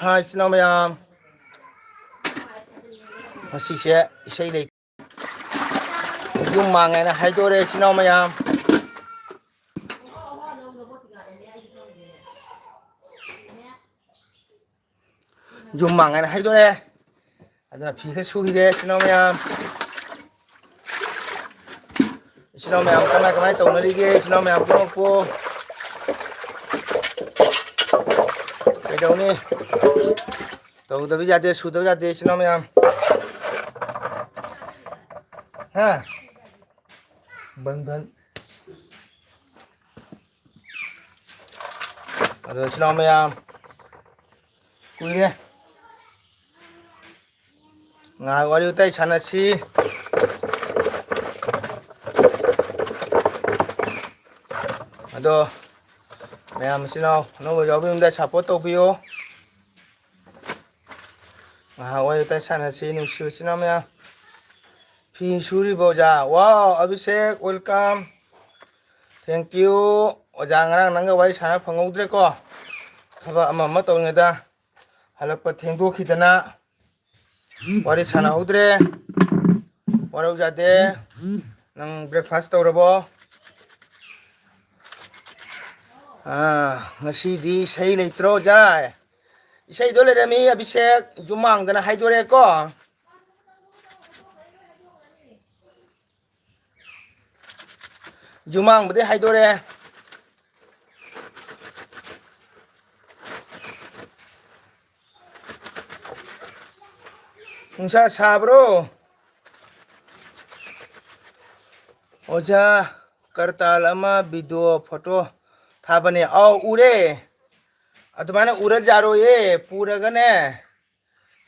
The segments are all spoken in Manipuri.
Hai, xin chào mày. Masih saya lagi. Yung mga na hay dore xin chào mày. Yung mga na hay dore. Ada phi cái sugi de xin chào mày. Xin chào mày, kamay tàu nó đi ghê, xin chào mày cô. Cái đâu nè. Tàu bây giờ để sụt bây giờ xin chào mày. Ha. Bangdan. Ada xin chào mày. Kui đi. Ngai wari utai chanasi. Ado mayam sino no jobi unda support tawbiyo wai utai chanasi nusi sino maya phi suri boja. Wow, Abhishek, welcome. Thank you. Oja ngarang nanga wai sana phangudre ko thaba ama tawngeda halakpa thengdo khidana wari sana udre warau jade nang breakfast tawrabo. Ngasi say leitro jay. Isay dole remi Abhishek jumang dana hay dore ko. Jumang bade hay dore. Nungsa sabro. Oja kartal ama video photo थाबने उरे अदुमाने उरा जारो ये पूरा गने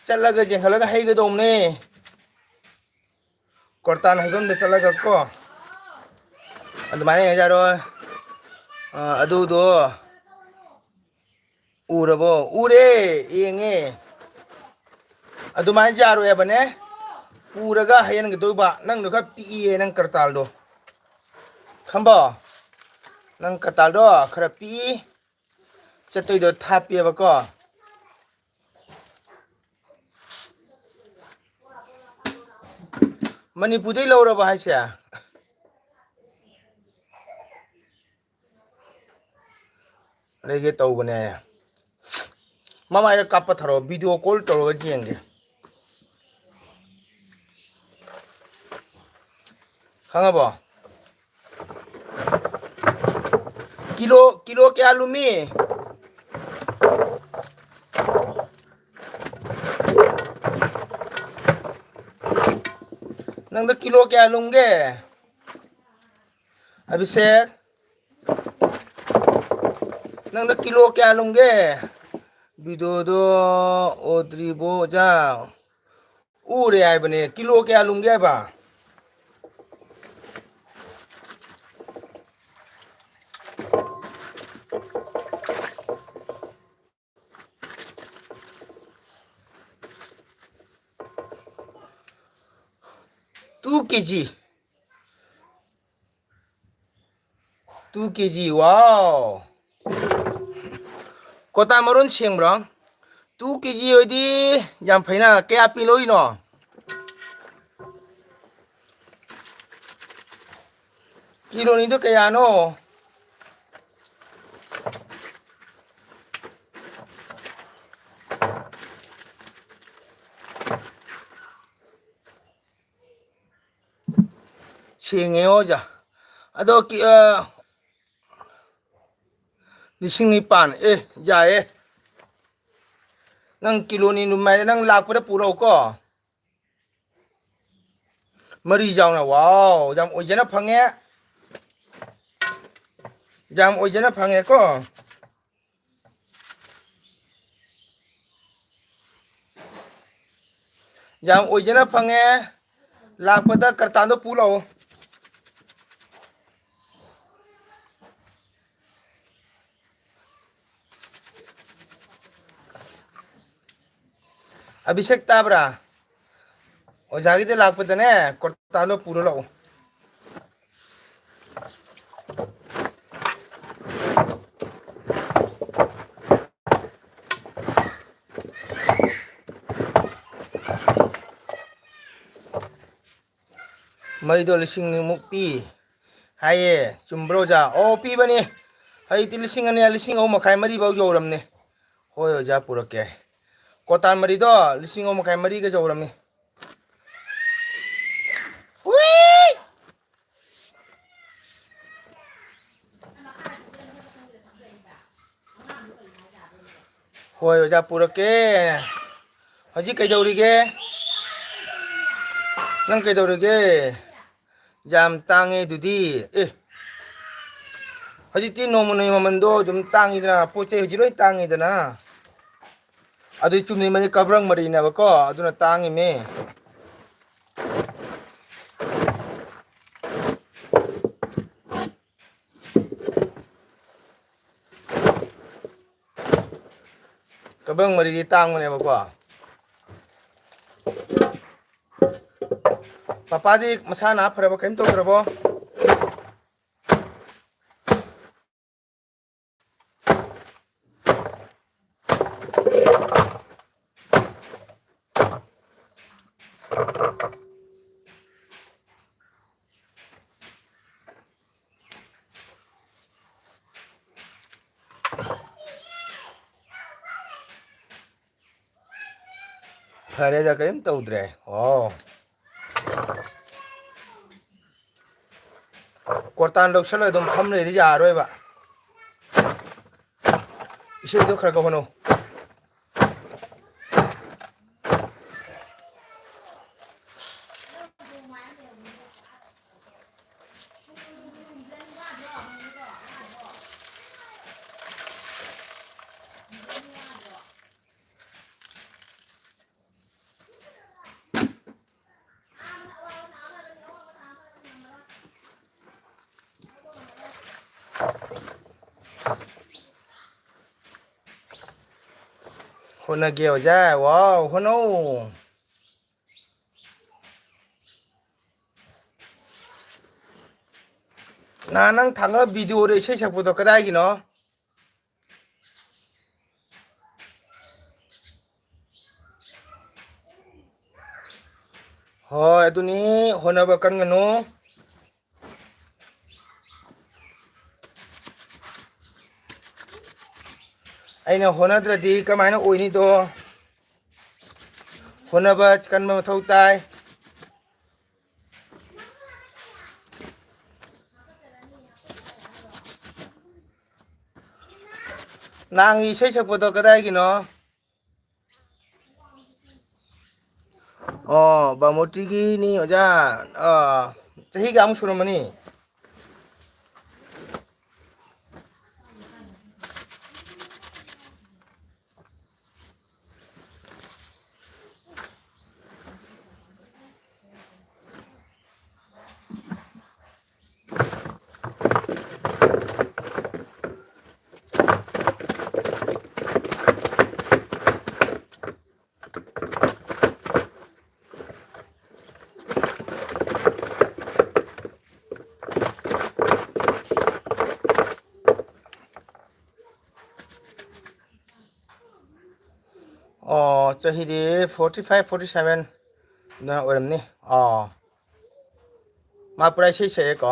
चलगा जेंखलगा हैगे दोमने कोर्तान हैगम दे चलगा को अदुमाने जारो अदु दो उरबो उरे येंगे अदुमाने जारो ये बने पूरागा हैन गे दोबा नंग दोखा पीए नंग करताल दो खंबो nang katal do kharapi chatoi do thapia ba ko manipudai lawra ba haisya lege taw bane mama ira kappa tharo video call toro ga jenge khanga ba kilo kya lumi nang da kilo kya lunge Abhishek nang da kilo kya lunge video do odri bo ja ure ai bane kilo kya lunge ba two kg. Wow. Kota maron sing bro. 2 kg odi jam phaina kaya piloi no. Kilo ni to kaya no. Singe oja. Ado ki lising nipan jae nang kilo ni numai nang lakpa da puro ko mari jaw na. Wow, jam ojana phange ko jam ojana phange lakpa da kartan do pulo Abhishek tabra ojagi de lakpa ne kartan do puro lo ꯃꯩꯗꯣ 1,000ꯃꯨꯛ ꯄꯤ ꯍꯥꯏꯌꯦ ꯆꯨꯝꯕ꯭ꯔꯣ ꯑꯣꯖꯥ ꯑꯣ ꯄꯤꯕꯅꯤ ꯍꯧꯖꯤꯛꯇꯤ 2,000 2,350 4,000ꯐꯥꯎ ꯌꯧꯔꯝꯅꯤ ꯍꯣꯏ ꯑꯣꯖꯥ ꯄꯨꯔꯛꯀꯦ ꯀꯣꯇꯥꯟ ꯃꯔꯤꯗꯣ 2,350 4가 ꯌꯧꯔꯝꯅꯤ ꯍꯣꯏ ꯑꯣꯖꯥ ꯄꯨꯔꯛꯀꯦ ꯍꯧꯖꯤꯛ ꯀꯩꯗꯧꯔꯤꯒꯦ ꯅꯪ ꯀꯩꯗꯧꯔꯤꯒꯦ ꯌꯥꯝ ꯇꯥꯡꯉꯦ ꯑꯗꯨꯗꯤ ꯑꯦ ꯍꯧꯖꯤꯛꯇꯤ ꯅꯣꯡꯃ ꯃꯃꯟꯗꯣ ꯑꯗꯨꯝ ꯇꯥꯡꯉꯤꯗꯅ ꯄꯣꯠ ꯆꯩ ꯍꯧꯖꯤꯛ ꯂꯣꯏ ꯇꯥꯡꯉꯤꯗꯅ ꯑꯗꯨ ꯆꯨꯝꯅꯩ ꯃꯅꯤ ꯀꯕ꯭ꯔꯪ ꯃꯔꯤꯅꯦꯕꯀꯣ ꯑꯗꯨꯅ ꯇꯥꯡꯉꯤꯃꯦ ꯀꯕ꯭ꯔꯪ ꯃꯔꯤꯗꯤ ꯇꯥꯡꯕꯅꯦꯕꯀꯣ ꯄꯄꯥꯗꯤ ꯃꯁꯥ ꯅꯥ ꯐꯔꯕ ꯀꯩꯝ ꯇꯧꯗ꯭ꯔꯕꯣ ꯐꯔꯦꯗ ꯀꯔꯤꯝ ꯇꯧꯗ꯭ꯔꯦ ꯑꯣ ꯀꯣꯔꯇꯥꯟ ꯂꯧꯁꯜꯂ ꯑꯗꯨꯝ ꯐꯝ ꯂꯩꯗꯤ ꯌꯥꯔꯔꯣꯏꯕ ꯏꯁꯩꯗꯣ ꯈꯔ ꯍꯣꯠꯅꯧ ꯍꯣꯠꯅꯒꯦ ꯑꯣꯖꯥ ꯋꯥꯎ ꯍꯣꯠꯅꯧ ꯅꯍꯥꯟ ꯅꯪ ꯊꯥꯡꯉ ꯚꯤꯗꯤꯑꯣꯗ ꯏꯁꯩ ꯁꯛꯄꯗꯣ ꯀꯗꯥꯏꯒꯤꯅꯣ ꯍꯣꯏ ꯑꯗꯨꯅꯤ ꯍꯣꯠꯅꯕ ꯀꯟꯒꯅꯨ ꯑꯩꯅ ꯍꯣꯠꯅꯗ꯭ꯔꯗꯤ ꯀꯃꯥꯏꯅ ꯑꯣꯏꯅꯤꯗꯣ ꯍꯣꯠꯅꯕ ꯀꯟꯕ ꯃꯊꯧ ꯇꯥꯏ ꯅꯍꯥꯟꯒꯤ ꯏꯁꯩ ꯁꯛꯄꯗꯣ ꯀꯗꯥꯏꯒꯤꯅꯣ ꯑꯣ ꯕꯥꯃꯣꯇꯤꯒꯤꯅꯤ ꯑꯣꯖꯥ ꯆꯍꯤ ꯀꯌꯥꯃꯨꯛ ꯁꯨꯔꯝꯃꯅꯤ ꯑꯣ ꯆꯍꯤꯗꯤ 45 47 ꯅ ꯑꯣꯏꯔꯝꯅꯤ ꯃꯥ ꯄꯨꯔꯥ ꯏꯁꯩ ꯁꯛꯑꯦꯀꯣ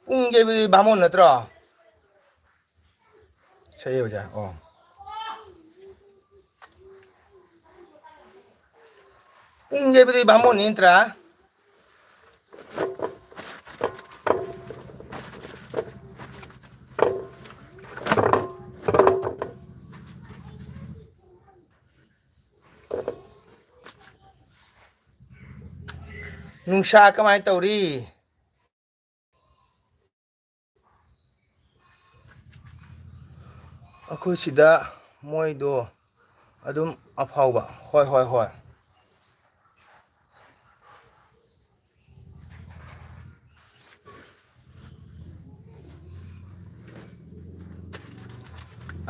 ꯄꯨꯡꯒꯦꯕꯗꯤ ꯕꯥꯃꯣꯟ ꯅꯠꯇ꯭ꯔꯣ ꯁꯛꯑꯦ ꯑꯣꯖꯥ ꯄꯨꯡꯒꯦꯕꯗꯤ ꯕꯥꯃꯣꯟꯅꯤ ꯅꯠꯇ꯭ꯔꯥ ꯅꯨꯡꯁꯥ ꯀꯃꯥꯏꯅ ꯇꯧꯔꯤ ꯑꯩꯈꯣꯏ ꯁꯤꯗ ꯃꯣꯏꯗꯣ ꯑꯗꯨꯝ ꯑꯐꯥꯎꯕ ꯍꯣꯏ ꯍꯣꯏ ꯍꯣꯏ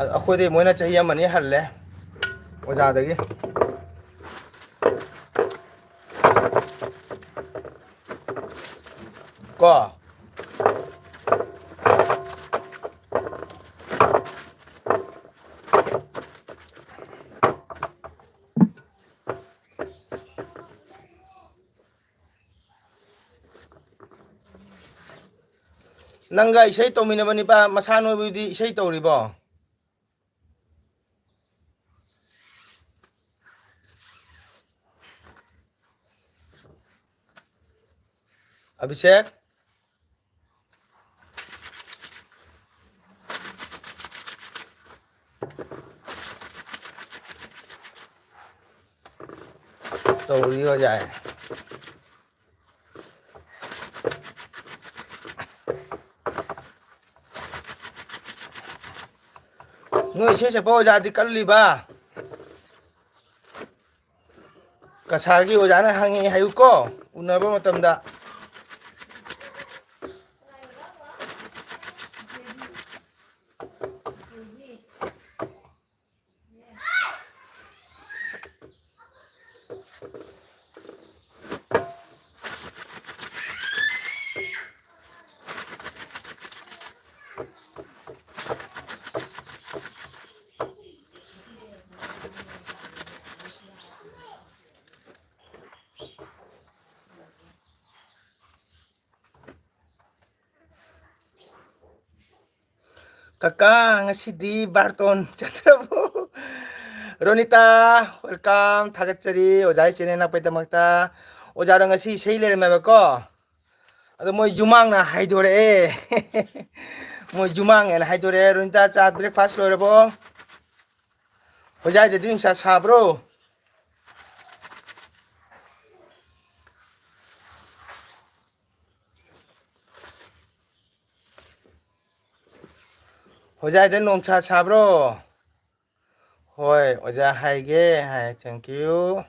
ꯑꯩꯈꯣꯏꯗꯤ ꯃꯣꯏꯅ ꯆꯍꯤ 1 2 ꯍꯜꯂꯦ ꯑꯣꯖꯥꯗꯒꯤ ꯀꯣ ꯅꯪꯒ ꯏꯁꯩ ꯇꯧꯃꯤꯟꯅꯕ ꯅꯤꯄꯥ ꯃꯁꯥ ꯅꯣꯏꯕꯗꯤ ꯏꯁꯩ ꯇꯧꯔꯤꯕꯣ अभिषेक तौरी हो जाए ꯅꯣꯏ ꯏꯁꯩ ꯁꯛꯄ ꯑꯣꯖꯥꯗꯤ ꯀꯜꯂꯤꯕ ꯀꯁꯥꯔꯒꯤ ꯑꯣꯖꯥꯅ ꯍꯪꯉꯤ ꯍꯥꯏꯌꯨꯀꯣ ꯎꯅꯕ ꯃꯇꯝꯗ Kakak ngasidi Barton Chatrabu Ronita welcome 타격자리 오자이 지내나 빼다먹다 오자랑 ngasi sei lermebako ado moi jumangna haidore moi jumang en haidore Ronita cha breakfast lorebo 오자이 de dim sa sabro 오자이 de nongcha sabro Hoi, oja hai ge, hai, thank you.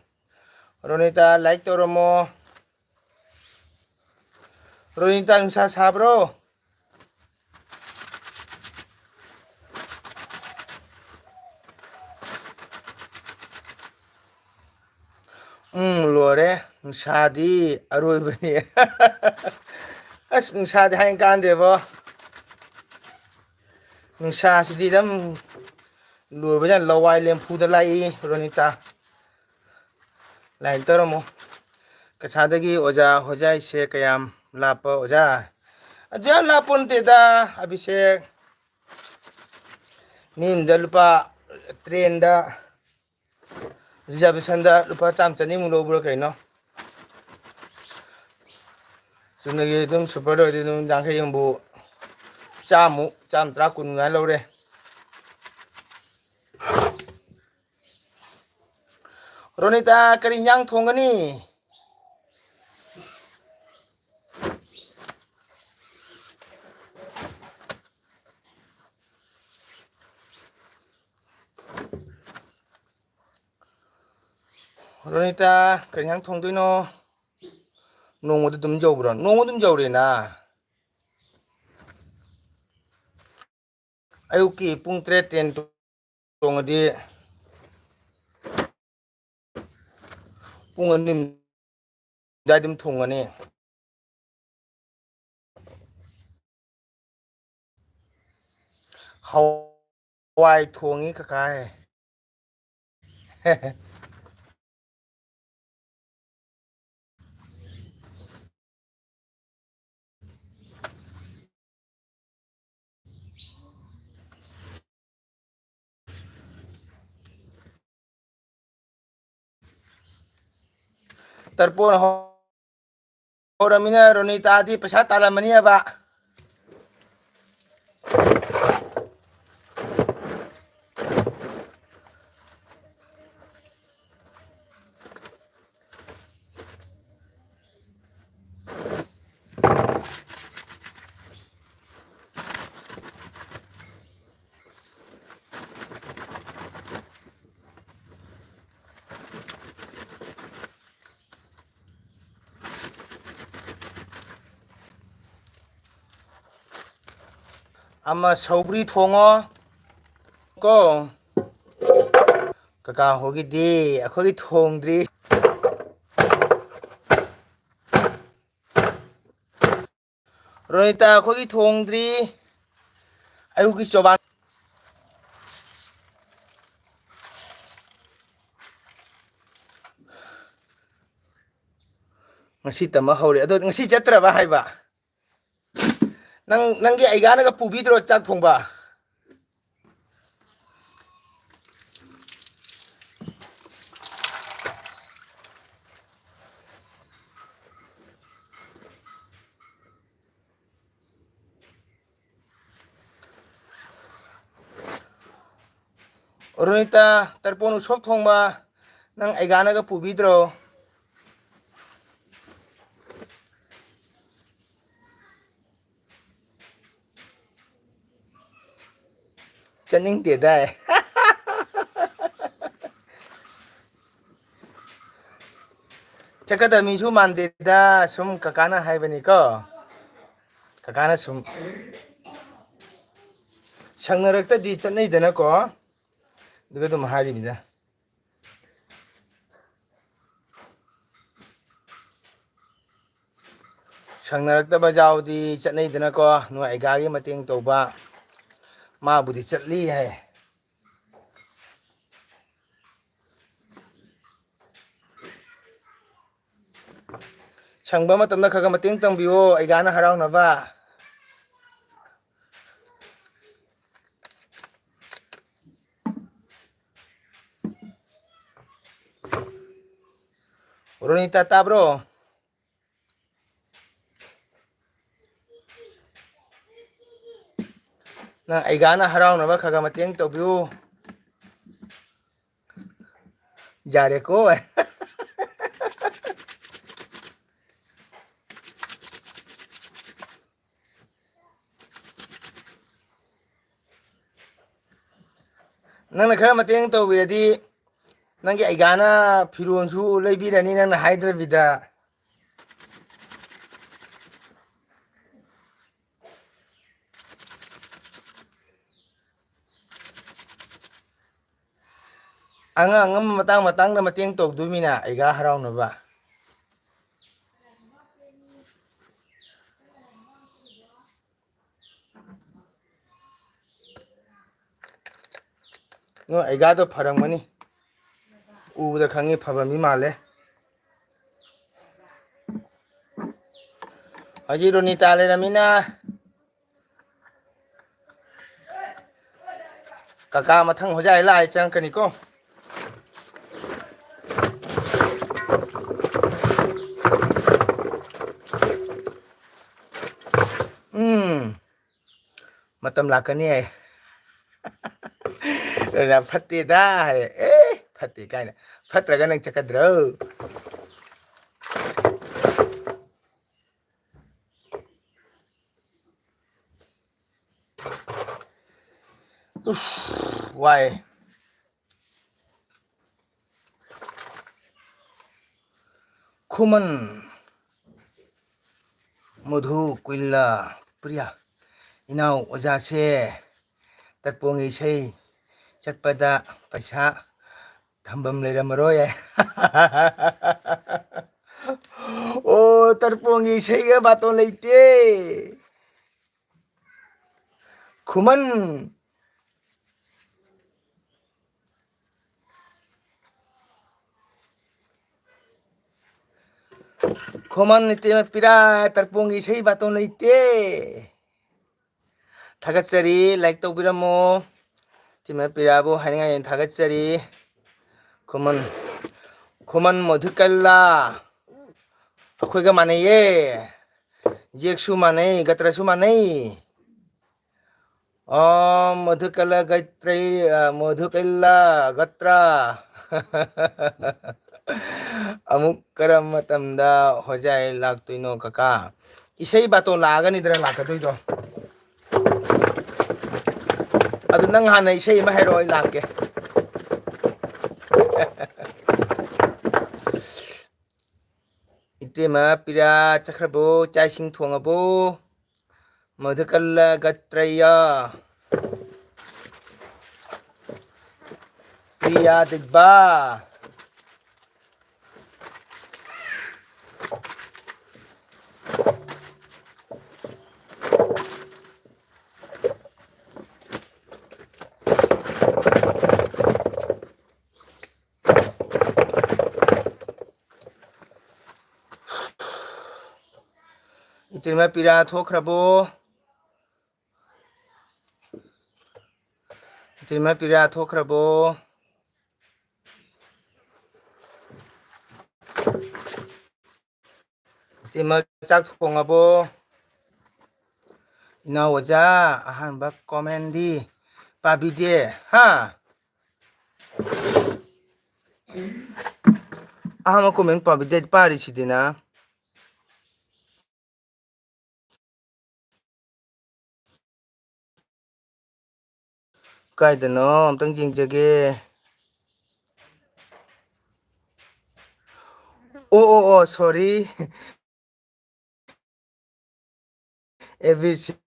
Ronita like toromo. Ronita nusa sabro. Lore, nusa di aroi bani. As nusa di hai kan debo. Nusa si di dam lùi với lâu ai lên phu đã lại Ronita lại tao mo cái sao đấy oja oja sẽ cái lapa oja aja lapun tidak abisek nim dah lupa train dah reservation dah lupa cam cani mulu bro kayak no sebenarnya itu super doi itu jangan kayak yang bu cam terakun nggak lo deh Ronita kerinyang thong ni Ronita kerinyang thong tu no nong itu dum jauh bro nong dum jauh na ayo ki pung ten thong di pung anim dadim thong ni Hawaii thongi kakai terpon orang mina Ronita di pesat alam ni apa ama saubri thongo ko kaka hogi di akhoi thongdri ꯔꯣꯅꯤꯇꯥ ꯑꯩꯈꯣꯏꯒꯤ ꯊꯣꯡꯗ꯭ꯔꯤ ꯑꯌꯨꯛꯀꯤ ꯆꯣꯕꯥꯟ ngasi tama hꯧꯔꯦ ꯑꯗꯣ ngasi ꯆꯠꯇ꯭ꯔꯕ ꯍꯥꯏꯕ ꯅꯪꯒꯤ ꯑꯩꯒꯥꯅꯒ ꯄꯨꯕꯤꯗ꯭ꯔꯣ ꯆꯥꯛ ꯊꯣꯡꯕ ꯔꯣꯅꯤꯇꯥ ꯇꯔꯄꯣꯟ ꯎꯁꯣꯞ ꯊꯣꯡꯕ ꯅꯪ ꯑꯩꯒꯥꯅꯒ ꯄꯨꯕꯤꯗ꯭ꯔꯣ ꯆꯠꯅꯤꯡꯗꯦꯗꯥꯏ ꯆꯠꯀꯗꯕ ꯃꯤꯁꯨ ꯃꯥꯟꯗꯦꯗ ꯁꯨꯝ ꯀꯀꯥꯅ ꯍꯥꯏꯕꯅꯤꯀꯣ ꯀꯀꯥꯅ ꯁꯨꯝ ꯁꯪꯅꯔꯛꯇꯗꯤ ꯆꯠꯅꯩꯗꯅꯀꯣ ꯑꯗꯨꯒ ꯑꯗꯨꯝ ꯍꯥꯏꯔꯤꯕꯅꯤꯗ ꯁꯪꯅꯔꯛꯇꯕ ꯌꯥꯎꯗꯤ ꯆꯠꯅꯩꯗꯅꯀꯣ ꯅꯣꯏ ꯑꯩꯒꯥꯒꯤ ꯃꯇꯦꯡ ꯇꯧꯕ ꯃꯥꯕꯨꯗꯤ ꯆꯠꯂꯤ ꯍꯥꯏ ꯁꯪꯕ ꯃꯇꯝꯗ ꯈꯔ ꯈꯔ ꯃꯇꯦꯡ ꯇꯪꯕꯤꯌꯣ ꯑꯩꯒꯥꯅ ꯍꯔꯥꯎꯅꯕ ꯔꯣꯅꯤꯇꯥ ꯇꯥꯕ꯭ꯔꯣ ꯅꯪ ꯑꯩꯒꯥꯅ ꯍꯔꯥꯎꯅꯕ ꯈꯔ ꯈꯔ ꯃꯇꯦꯡ ꯇꯧꯕꯤꯌꯨ ꯌꯥꯔꯦꯀꯣ ꯅꯪꯅ ꯈꯔ ꯃꯇꯦꯡ ꯇꯧꯕꯤꯔꯗꯤ ꯅꯪꯒꯤ ꯑꯩꯒꯥꯅ ꯐꯤꯔꯣꯟꯁꯨ ꯂꯩꯕꯤꯔꯅꯤ ꯅꯪꯅ ꯍꯥꯏꯗ꯭ꯔꯕꯤꯗ ꯑꯉꯥꯡ ꯑꯃ ꯃꯇꯥꯡ ꯃꯇꯥꯡꯗ ꯃꯇꯦꯡ ꯇꯧꯗꯣꯏꯃꯤꯅ ꯑꯩꯒꯥ ꯍꯔꯥꯎꯅꯕ ꯅꯣꯏ ꯑꯩꯒꯥꯗꯣ ꯐꯔꯝꯒꯅꯤ ꯎꯕꯗ ꯈꯪꯉꯤ ꯐꯕ ꯃꯤ ꯃꯥꯜꯂꯦ ꯍꯧꯖꯤꯛ ꯔꯣꯅꯤꯇꯥ ꯂꯩꯔꯝꯃꯤꯅ ꯀꯀꯥ ꯃꯊꯪ ꯍꯣꯖꯥꯏ ꯂꯥꯛꯑ ꯆꯪꯉꯛꯀꯅꯤꯀꯣ ꯃꯇꯝ ꯂꯥꯛꯀꯅꯤ ꯍꯥꯏ ꯑꯗꯨꯅ ꯐꯠꯇꯦꯗ ꯍꯥꯏ ꯑꯦ ꯐꯠꯇꯦ ꯀꯥꯏꯅ ꯐꯠꯇ꯭ꯔꯒ ꯅꯪ ꯆꯠꯀꯗ꯭ꯔꯣ ꯋꯥꯏ ꯈꯨꯃꯟ ꯃꯙꯨ ꯀꯨꯏꯜꯂꯥ ꯄ꯭ꯔꯤꯌꯥ ꯏꯅꯥꯎ ꯑꯣꯖꯥꯁꯦ ꯇꯔꯄꯣꯡꯒꯤ ꯏꯁꯩ ꯆꯠꯄꯗ ꯄꯩꯁꯥ ꯊꯝꯐꯝ ꯂꯩꯔꯝꯃꯔꯣꯏ ꯌꯥꯏ ꯑꯣ ꯇꯔꯄꯣꯡꯒꯤ ꯏꯁꯩꯒ ꯕꯥꯇꯣꯟ ꯂꯩꯇꯦ ꯈꯨꯃꯟ ꯈꯨꯃꯟ ꯏꯇꯦꯃ ꯄꯤꯔꯥ ꯇꯔꯄꯣꯡꯒꯤ ꯏꯁꯩ ꯕꯥꯇꯣꯟ ꯂꯩꯇꯦ ꯊꯥꯒꯠꯆꯔꯤ ꯂꯥꯏꯛ ꯇꯧꯕꯤꯔꯝꯃꯣ ꯏꯇꯦꯃ ꯄꯤꯔꯥꯕꯨ ꯍꯥꯏꯅꯤꯡꯉꯥꯏ ꯊꯥꯒꯠꯆꯔꯤ ꯈꯨꯃꯟ ꯈꯨꯃꯟ ꯃꯙꯨꯀꯜꯂꯥ ꯑꯩꯈꯣꯏꯒ ꯃꯥꯟꯅꯩꯌꯦ ꯌꯦꯛꯁꯨ ꯃꯥꯟꯅꯩ ꯒꯇ꯭ꯔꯁꯨ ꯃꯥꯟꯅꯩ ꯑꯣꯝ ꯃꯙꯨꯀꯂ ꯒꯩꯇ꯭ꯔꯩ ꯃꯙꯨꯀꯩꯜꯂꯥ ꯒꯇ꯭ꯔꯥ ꯑꯃꯨꯛ ꯀꯔꯝꯕ ꯃꯇꯝꯗ ꯍꯣꯖꯥꯏ ꯂꯥꯛꯇꯣꯏꯅꯣ ꯀꯀꯥ ꯏꯁꯩ ꯕꯥꯇꯣꯟ ꯂꯥꯛꯑꯒꯅꯤꯗꯅ ꯂꯥꯛꯀꯗꯣꯏꯗꯣ ꯑꯗꯨ ꯅꯪ ꯍꯥꯟꯅ ꯏꯁꯩ ꯑꯃ ꯍꯥꯏꯔꯛꯑꯣ ꯑꯩ ꯂꯥꯛꯀꯦ ꯏꯇꯦꯃ ꯄꯤꯔꯥ ꯆꯠꯈ꯭ꯔꯕꯣ ꯆꯥꯛ ꯏꯁꯤꯡ ꯊꯣꯡꯉꯕꯣ ꯃꯙꯨꯀꯜꯂ ꯒꯇ꯭ꯔꯩꯌꯥ Priya ꯗꯤꯕꯥ 이때마 삐라 토크라보 이때마 삐라 토크라보 이때마 짝 통하보 이나 오자 아한바 코멘디 빠비데 하 아마 코멘 빠비데 빠리시디나 까이드노 엄청 징저게 오오오 소리 에비시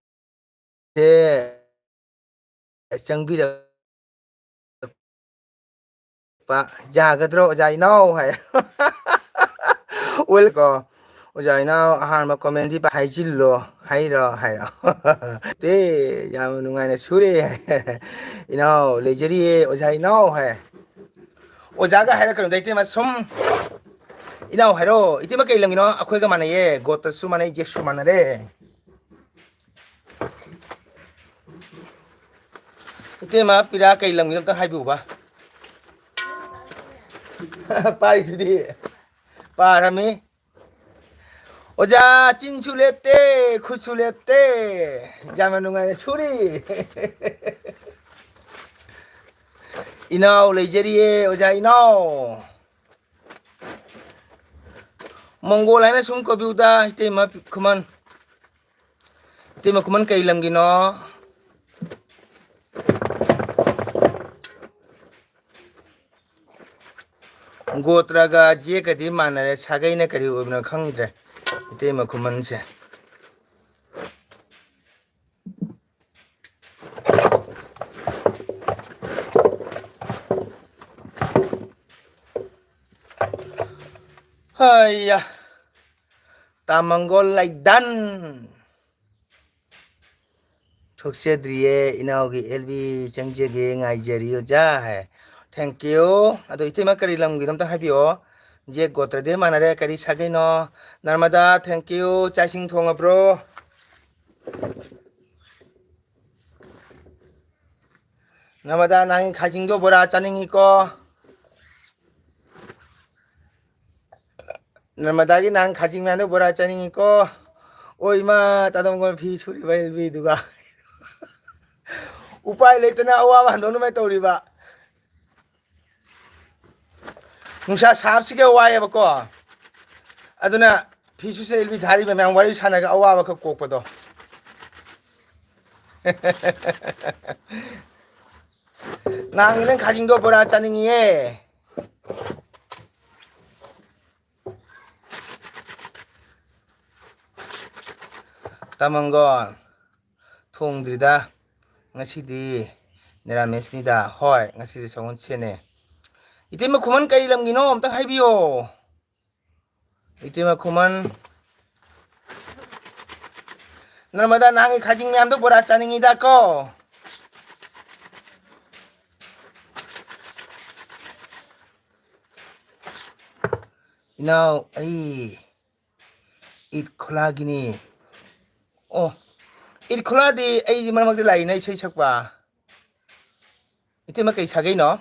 장비라 빠 자가드로 자이나오 해 웰거 오자이나오 아한마 코멘디 빠 하이질로 하이러 때 야무 누가네 수리 이나오 레저리에 오자이나오 해 오자가 하이러 그런 데이테마 숨 이나오 하이러 이때마 깨일랑이노 아코이가 마나예 고타수 마나예 젝수 마나레 이때마 삐라 깨일랑이노 또 하이비우바 빠이드디 빠라미 오자 찐술랩대 구술랩대 야만웅아의 소리 이나오 레이제리에 오자 이나오 몽골라이나 숨거비우다 이때마 그만 깨일랑기노 고트라가 제가디 만나래 사가이나 그리 오면 강드래 이때 뭐 그만세 하이야 따망골 라이단 촉세드리에 이나오기 엘비 정제게 nga이제리오자 해 땡큐 아도 이때만 그리랑 기름도 하비오 이제 고트라데 만나래 그리 사게노 날마다 땡큐 짜싱 통합으로 날마다 나인 가징도 보라 짜닝이고 날마다기 난 가징만도 보라 짜닝이고 오이마 따동걸 비 소리 발비 누가 우파이 레이트나 오와바 너는 떠오리바 누사 삽시게 와야바고 아두나 비수세 일비 다리에 명와리 사나가 아와바 그 꼭보도 낭이는 가징도 보라 짜닝이에 따먼건 통들이다 ngasi디 내라메스니다 헐 ngasi디 정원체네 이때만 그만 까리람기노 엄청 하이비오 이때만 그만 날마다 낭이 가진 냠도 보라 짜닝이다 거 이나오 아이 잇 콜라기니 잇 콜라디 아이 마르막디 라이나 이세 척봐 이때만 까이 사게이노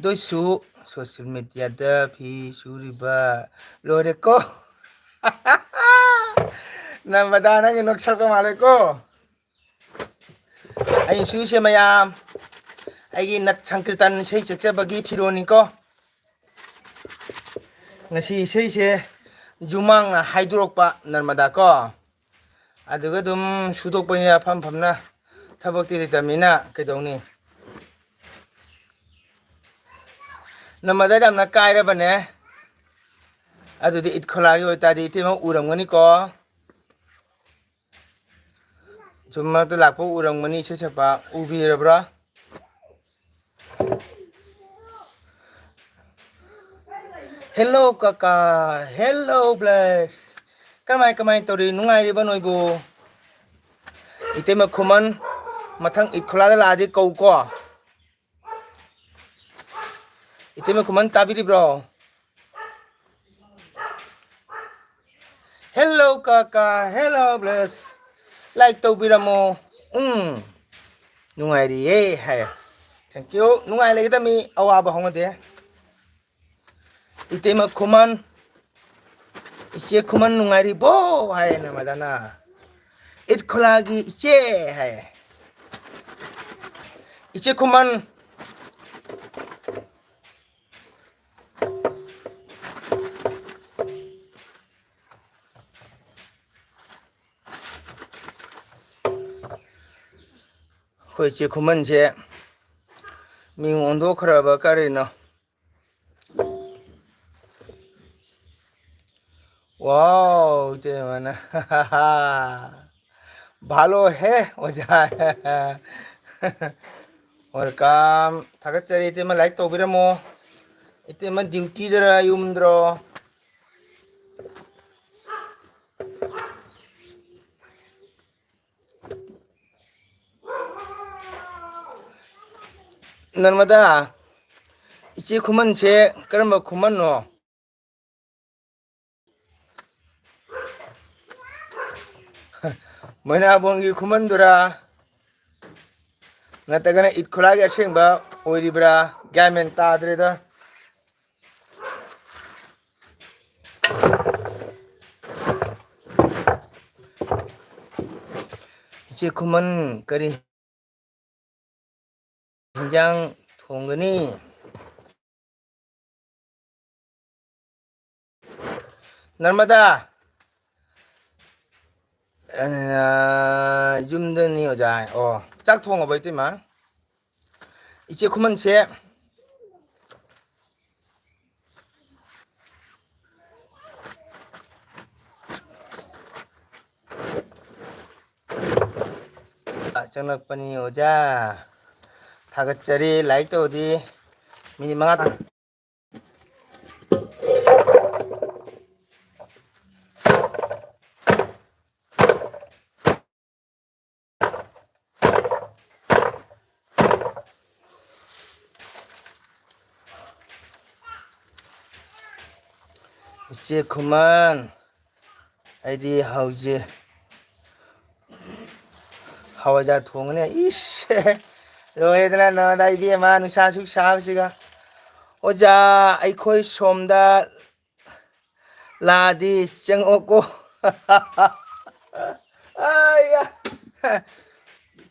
도수 소셜 미디어다 비수리바 로레코 남바다나 이녹살고 말레코 아이 수이세 마얌 아이 낫 창크르탄 세이 적자바기 피로니코 ngasi 세이세 주망 하이드록바 날마다코 아두가 좀 수독번이야 팜팜나 타복들이 담이나 그동니 남마다 나 까이라바네 아두디 it콜라기 오타디 이때만 우렁거니까 좀마도 락보 우렁거니 쳐쳐봐 우비라브라 헬로 까까 헬로 블레 까마이 또리 누가이리바 노이고 이때만 그만 마탕 it콜라다 라디 꼬고 이때만 그만 따비리 브로 hello kaka hello bless like tꯧbiramo nungairiye hai thank you nungai legida mi awaba hongade itema khuman iche khuman nungairi bo hai na madana it khulagi iche hai iche khuman khoi iche khuman je ming ondo khraba karina wow te mana ভালো হে ওজা welcome থাকাচারি ইতেমা লাইক তৌবিরামো ইতেমা ডিউটি দরা ইউমদ্র नर्मदा इचे खुमन से करम खुमन नो मैना बोंगी खुमन दुरा नतगना इत खुलागे असेंबा ओरिब्रा गैमेन ताद्रेदा इचे खुमन करी हिंजांग थोंगनी नर्मदा 줌드니 오자 짝퉁어 보이더만 이제 그만 세 정락번이 오자 다섯짜리 라이트 어디 미니망하다 이제 그만 아이디 하우지 하와자 통네 이씨 너희들아 너다 이디에 만 사숙 사업시가 오자 아이코이 솜다 라디 쨍오고 아야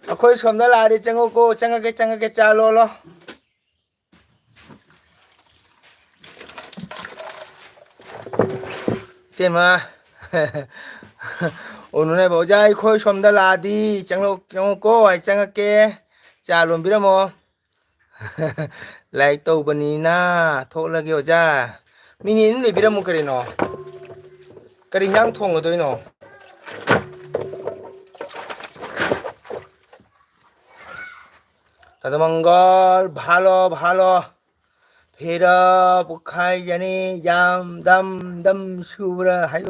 아코이 솜다 라디 쨍오고 쨍하게 짜로로 तेमा उन्होंने बोझा खोई सोमदा लादी चंगलो को आई चंग के चालुम बिरमो लाइक तो बनी ना थोक लगे ओजा मिनी ने बिरमो करिनो करी नाम थोंग दोइनो तदमंगल भालो भालो फेरा बुखाई यानी याम दम दम शुभ्रा हाय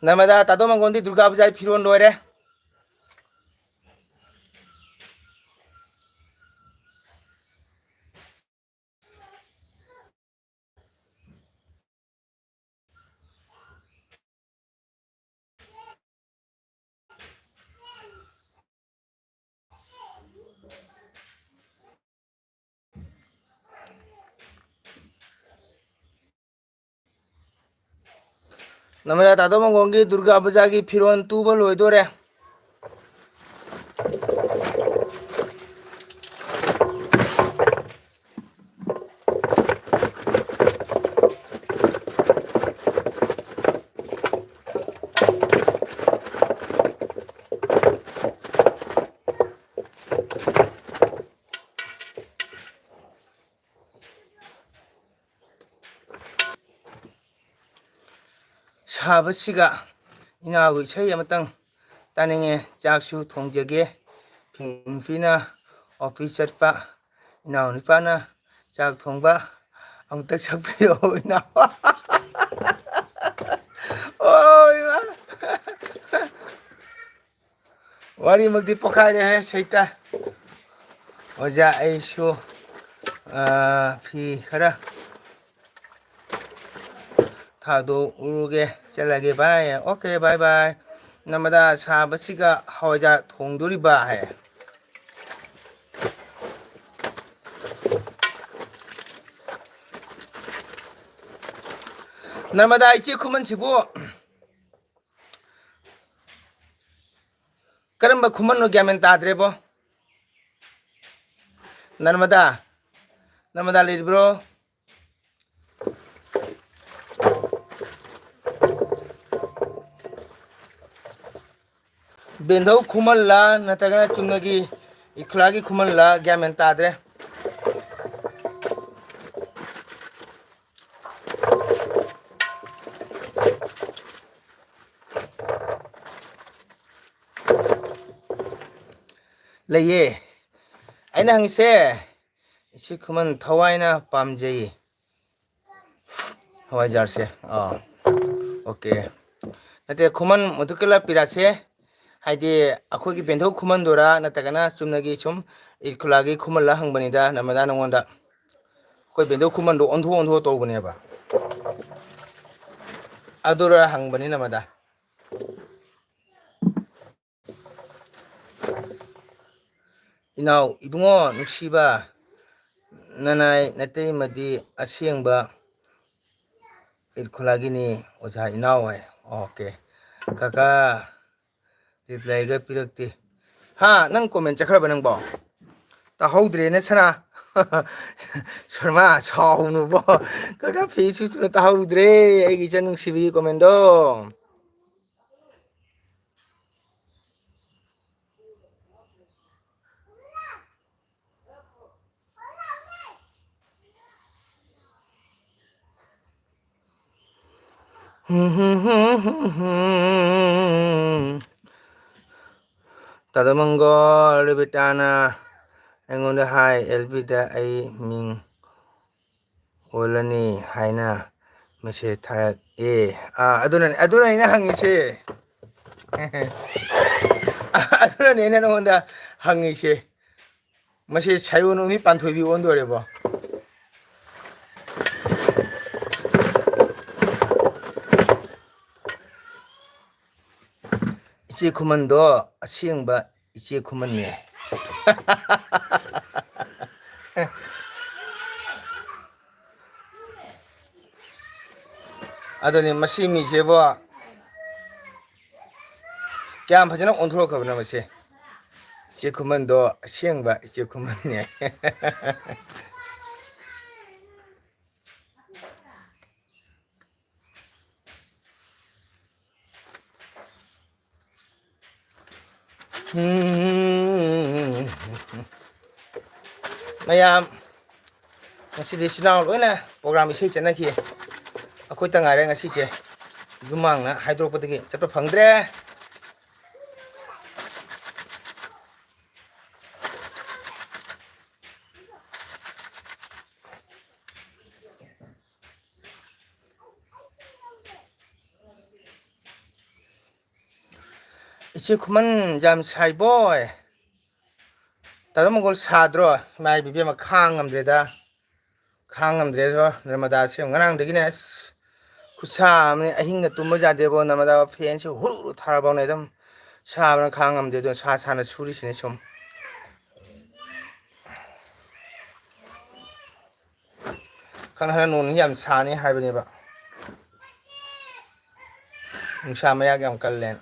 नर्मदा तातो मंगोंदी दुर्गा पूजा फिरोन लोरे नर्मदा तातो मंगोंगी दुर्गा पूजा की फिरोन तुबल होइदोरे 사버시가 이나하고 저희 아무튼 따닝에 짝수 통제게 빙피나 오피스 바 이나오니빠나 짝 통바 ꯑꯃꯨꯛꯇ ꯁꯛꯄꯤꯔꯛꯑꯣ ꯏꯅꯥꯎ ꯑꯣ 이마 ꯋꯥꯔꯤꯃꯛꯇꯤ ꯄꯣꯈꯥꯏꯔꯦꯍꯦ ꯁꯩꯇ ꯑꯣꯖꯥ ꯑꯩꯁꯨ ꯐꯤ ꯈꯔ ꯊꯥꯗꯣꯛꯎꯔꯨꯒꯦ ꯆꯠꯂꯒꯦ ꯚꯥꯏ ꯑꯣꯀꯦ ꯕꯥꯏ ꯕꯥꯏ ꯅꯃꯗꯥ ꯁꯥꯕꯁꯤꯒ ꯍꯋꯥꯏꯖꯥꯔ ꯊꯣꯡꯗꯣꯔꯤꯕ ꯍꯥꯏ ꯅꯔꯃꯗꯥ ꯏꯆꯦ ꯈꯨꯃꯟꯁꯤꯕꯨ ꯀꯔꯝꯕ ꯈꯨꯃꯟꯅꯣ ꯒ꯭ꯌꯥꯟ ꯃꯦꯟ ꯇꯥꯗ꯭ꯔꯦꯕꯣ ꯅꯔꯃꯗꯥ ꯅꯔꯃꯗꯥ ꯂꯩꯔꯤꯕ꯭ꯔꯣ ꯕꯦꯟꯙꯧ ꯈꯨꯃꯜꯂ ꯅꯠꯇ꯭ꯔꯒꯅ ꯆꯨꯝꯅꯒꯤ ꯏꯈꯨꯜꯂꯥꯒꯤ ꯈꯨꯃꯜꯂ ꯒ꯭ꯌꯥꯟ ꯃꯦꯟ ꯇꯥꯗ꯭ꯔꯦ ꯂꯩꯌꯦ ꯑꯩꯅ ꯍꯪꯉꯤꯁꯦ ꯏꯆꯦ ꯈꯨꯃꯟ ꯊꯋꯥꯏꯅ ꯄꯥꯝꯖꯩ ꯍꯋꯥꯏꯖꯥꯔꯁꯦ ꯑꯣꯀꯦ ꯅꯠꯇꯦ ꯈꯨꯃꯟ ꯃꯨꯇꯨꯀꯦꯂꯥ ꯄꯤꯔꯥꯠꯁꯦ ꯍꯥꯏꯗꯤ ꯑꯩꯈꯣꯏꯒꯤ ꯕꯦꯟꯙꯧ ꯈꯨꯃꯟꯗꯨꯔꯥ ꯅꯠꯇ꯭ꯔꯒꯅ ꯆꯨꯝꯅꯒꯤ ꯁꯨꯝ ꯏꯔꯈꯨꯂꯥꯒꯤ ꯈꯨꯃꯜꯂ ꯍꯪꯕꯅꯤꯗ ꯅꯔꯃꯗꯥ ꯅꯉꯣꯟꯗ ꯑꯩꯈꯣꯏ ꯕꯦꯟꯙꯧ ꯈꯨꯃꯟꯗꯣ ꯑꯣꯟꯊꯣꯛ ꯑꯣꯟꯊꯣꯛ ꯇꯧꯕꯅꯦꯕ ꯑꯗꯨꯔ ꯍꯪꯕꯅꯤ ꯅꯔꯃꯗꯥ ꯏꯅꯥꯎ ꯏꯕꯨꯡꯉꯣ ꯅꯨꯡꯁꯤꯕ ꯅꯅꯥꯏ ꯅꯇꯩꯃꯗꯤ ꯑꯁꯦꯡꯕ ꯏꯔꯈꯨꯂꯥꯒꯤꯅꯤ ꯑꯣꯖꯥ ꯏꯅꯥꯎ ꯍꯥꯏ ꯑꯣꯀꯦ ꯀꯀꯥ ꯔꯤꯄ꯭ꯂꯥꯏꯒ ꯄꯤꯔꯛꯇꯦ ꯍꯥ ꯅꯪ ꯀꯣꯃꯦꯟ ꯆꯠꯈ꯭ꯔꯕ ꯅꯪꯕꯣ ꯇꯥꯍꯧꯗ꯭ꯔꯦꯅꯦ ꯁꯅꯥ ꯁꯔꯃ ꯁꯥꯎꯅꯨꯕꯣ ꯀꯀꯥ ꯐꯤ ꯁꯨꯅ ꯇꯥꯍꯧꯗ꯭ꯔꯦ ꯑꯩꯒꯤ ꯏꯆꯟ ꯅꯨꯡꯁꯤꯕꯤ ꯀꯣꯃꯦꯟꯗꯣ ꯇꯥꯗꯃꯪꯒꯣꯜ ꯔꯦꯕꯤꯇꯥꯅ ꯑꯩꯉꯣꯟꯗ ꯍꯥꯏ ꯑꯦꯜꯕꯤꯗ ꯑꯩ ꯃꯤꯡ ꯑꯣꯜꯂꯅꯤ ꯍꯥꯏꯅ ꯃꯦꯁꯦꯖ ꯊꯥꯔꯛꯑꯦ ꯑꯗꯨꯅꯅꯦ ꯑꯩꯅ ꯍꯪꯉꯤꯁꯦ ꯑꯗꯨꯅꯅꯦ ꯑꯩꯅ ꯅꯉꯣꯟꯗ ꯍꯪꯉꯤꯁꯦ ꯃꯁꯤ ꯁꯥꯏꯌꯣꯅꯣꯃꯤ ꯄꯥꯟꯊꯣꯏꯕꯤ ꯑꯣꯟꯗꯣꯔꯦꯕꯣ ꯏꯆꯦ ꯈꯨꯃꯟꯗꯣ ꯑꯁꯦꯡꯕ ꯏꯆꯦ ꯈꯨꯃꯟꯅꯦ ꯑꯗꯨꯅꯤ ꯃꯁꯤ ꯃꯤꯁꯦꯕꯣ ꯀꯌꯥꯝ ꯐꯖꯅ ꯑꯣꯟꯊꯣꯔꯛꯈ꯭ꯔꯕꯅꯣ ꯃꯁꯦ ꯏꯆꯦ ꯈꯨꯃꯟꯗꯣ ꯑꯁꯦꯡꯕ ꯏꯆꯦ ꯈꯨꯃꯟꯅꯦ ꯃꯌꯥꯝ ꯉꯁꯤꯗꯤ ꯏꯆꯤꯜ ꯏꯅꯥꯎ ꯂꯣꯏꯅ ꯄ꯭ꯔꯣꯒ꯭ꯔꯥꯝ ꯏꯁꯩ ꯆꯠꯅꯈꯤ ꯑꯩꯈꯣꯏꯇ ꯉꯥꯏꯔꯦ ꯉꯁꯤꯁꯦ ꯌꯨꯝꯃꯥꯡꯅ ꯍꯥꯏꯗꯣꯔꯛꯄꯗꯒꯤ ꯆꯠꯄ ꯐꯪꯗ꯭ꯔꯦ ꯏꯆꯦ ꯈꯨꯃꯟ ꯌꯥꯝ ꯁꯥꯏꯕꯣꯏ ꯇꯥꯗꯃꯪꯒꯣꯜ ꯁꯥꯗ꯭ꯔꯣ ꯏꯃꯥ ꯏꯕꯦꯝꯃ ꯈꯥꯡ ꯉꯝꯗ꯭ꯔꯦꯗꯣ ꯅꯔꯃꯗꯥꯁꯦ ꯉꯔꯥꯡꯗꯒꯤꯅꯦ ꯑꯁ ꯈꯨꯠꯁꯥ ꯑꯃꯅꯤ ꯑꯍꯤꯡꯒ ꯇꯨꯝꯕ ꯌꯥꯗꯦꯕꯣ ꯅꯔꯃꯗꯥ ꯐꯦꯟꯁꯦ ꯍꯨꯔꯨ ꯊꯥꯔꯕꯥꯎꯅꯦ ꯑꯗꯨꯝ ꯁꯥꯕꯅ ꯈꯥꯡ ꯉꯝꯗꯦ ꯑꯗꯨꯅ ꯁꯥꯅ ꯁꯨꯔꯤꯁꯤꯅꯦ ꯁꯨꯝ ꯈꯪꯍꯟ ꯅꯣꯡꯅꯤ ꯌꯥꯝ ꯁꯥꯅꯤ ꯍꯥꯏꯕꯅꯦꯕ ꯅꯨꯡꯁꯥ ꯃꯌꯥꯛ ꯌꯥꯝ ꯀꯜꯂꯦꯅ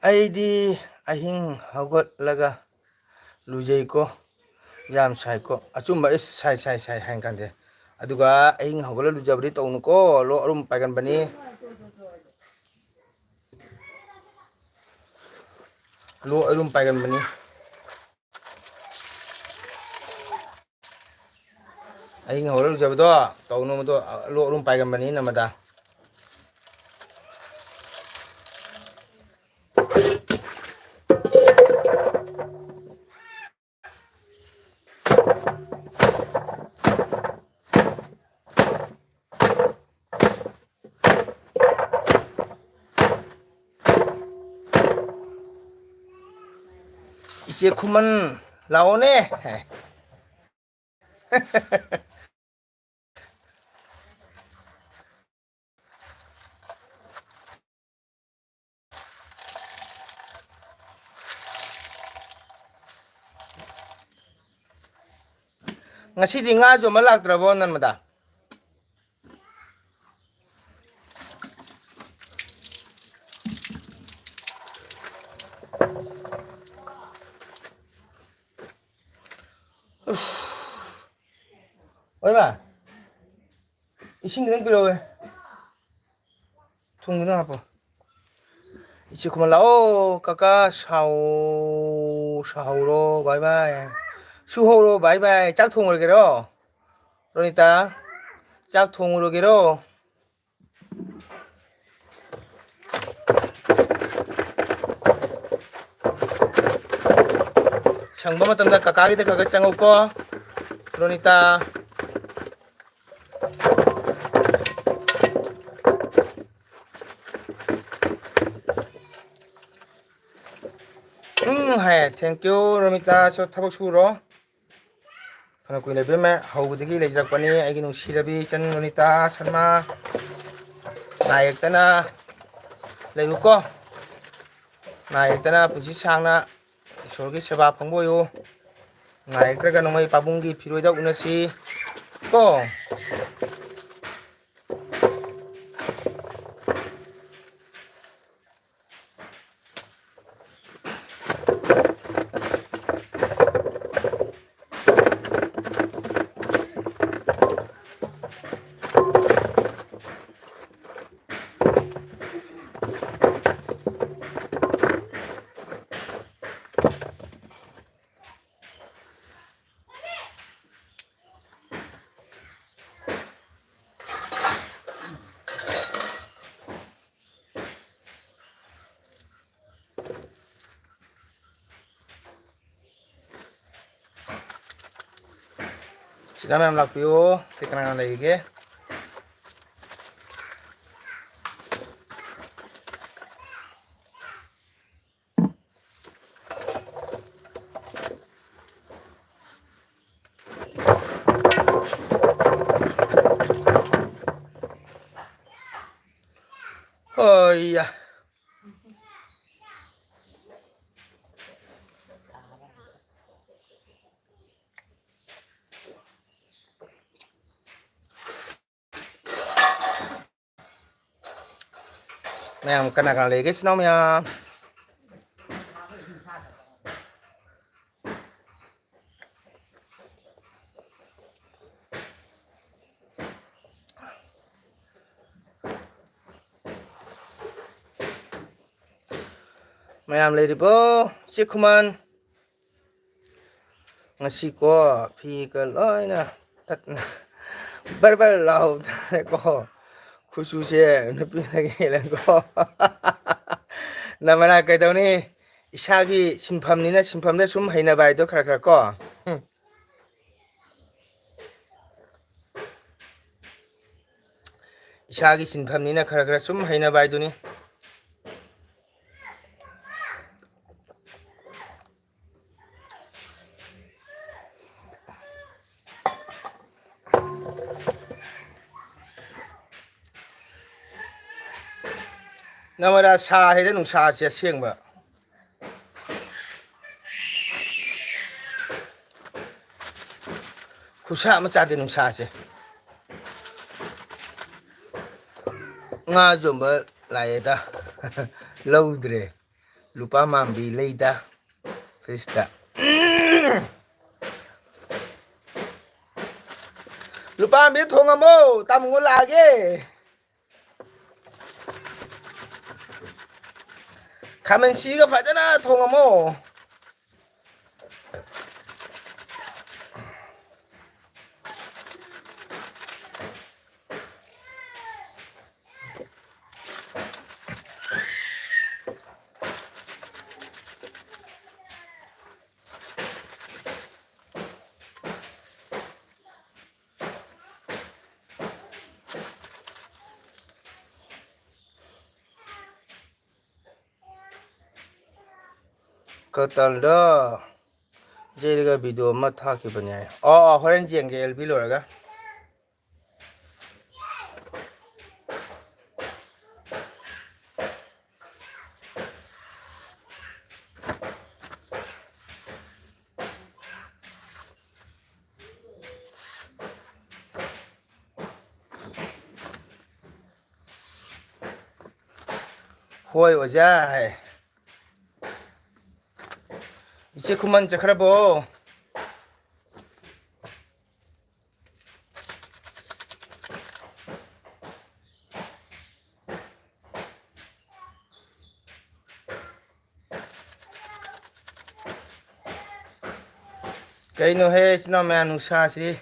ꯑꯩꯗꯤ ꯑꯍꯤꯡ ꯍꯧꯒꯠꯂꯒ ꯂꯨꯖꯩꯀꯣ ꯌꯥꯝ ꯁꯥꯏꯀꯣ ꯑꯆꯨꯝꯕ ꯏꯁ ꯁꯥꯏ ꯍꯥꯏꯅ ꯀꯥꯟꯗꯦ ꯑꯗꯨꯒ ꯑꯍꯤꯡ ꯍꯧꯒꯠꯂ ꯂꯨꯖꯕꯗꯤ ꯇꯧꯅꯨꯀꯣ ꯂꯣꯛ ꯑꯔꯨꯝ ꯄꯥꯏꯒꯟꯕꯅꯤ लो अरुम पाइगन बनी आई ngồi được rồi đó tàu nó đó lo rum pai gamani na mada ichi kuman lao ne ngasi di nga jo malak drabo nan mada oi ma ising nang pilo tung na hapo ichi kuman lao kaka sao sao ro bye bye su ro bye bye chắc thùng rồi kìa Ronita chắc thùng rồi kìa 장바 마땀다 가까이데 가가짱 없고 그러니까 hay thank you Romita cho thabo suro kana kuina be ma hawdagi leijak pani aigi nu sirabi chan Romita Sharma naik tana leibuko naik tana pusi sangna 이sorgi seba phangboyo naik traga nomai pabunggi phiroida unasi ko 지나면 락비오 대가나 이게 어이야 Mèo cái này là lấy cái snow nha mèo lấy đi bố chiếc không ăn ngasi ko phi cái lối nè thật bơ bơ lâu có khusu xe nó bị cái là có 나만아 그러더니 이샤기 심판이나 심판대 좀 해나 봐도 그럴 거. 이샤기 심판이나 그럴 좀 해나 봐도니. 나마라 사해는 농사지야 시행뭐. 구사 뭐 짜대 농사지. nga 좀 뭐 라에다 lâu lupa mambi leida festa lupa biết thong amo ta muốn laगे 가면치가 파잖아 통어모 그딸도 제가 비디오 뭐 타기보냐 호렌지 연결 빌로라가 호이 오자 이제 그만 자카라보 cái nó hết nó mẹ nó xa xí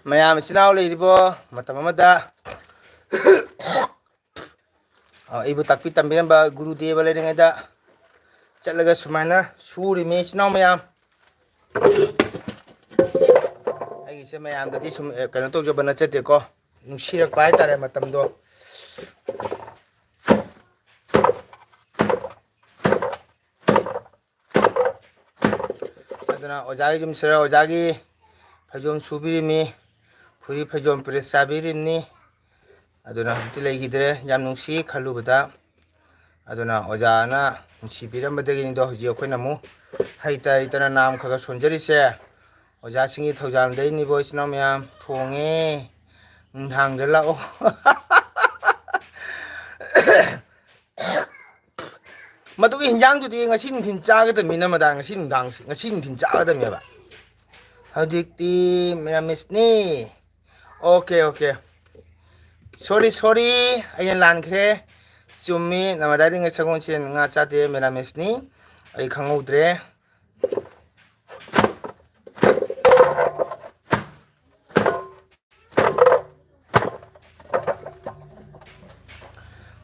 mayam sinaw libo matamamada ibu takpi tambilan ba guru deva le ngada chalaga sumana suri me sinaw mayam ai se mayam dadi sum kano to jobana chate ko nusirak pai tare matam do aduna ojagi jum sera ojagi phajom subirimi Puri Pajon Press Sabirimni Aduna Tilegidre, Yamnusi, Kalubada Aduna Ojana, Sibiram Badagin do Yokonamu, Haita Itana Nam Kagasonjerise, Ojasing it Hojan Dani voice Namiam, Tonge, Hang de Lao Matuki Yang to the Nasin Tinjaga the Minamadang, Sin Dang, Nasin Tinjaga the Meva. How did the Miramisni? Okay. Sorry. Ayan lan kre. Sumi namadari nga sagon siya nga chate meramis ni. Ay kangudre.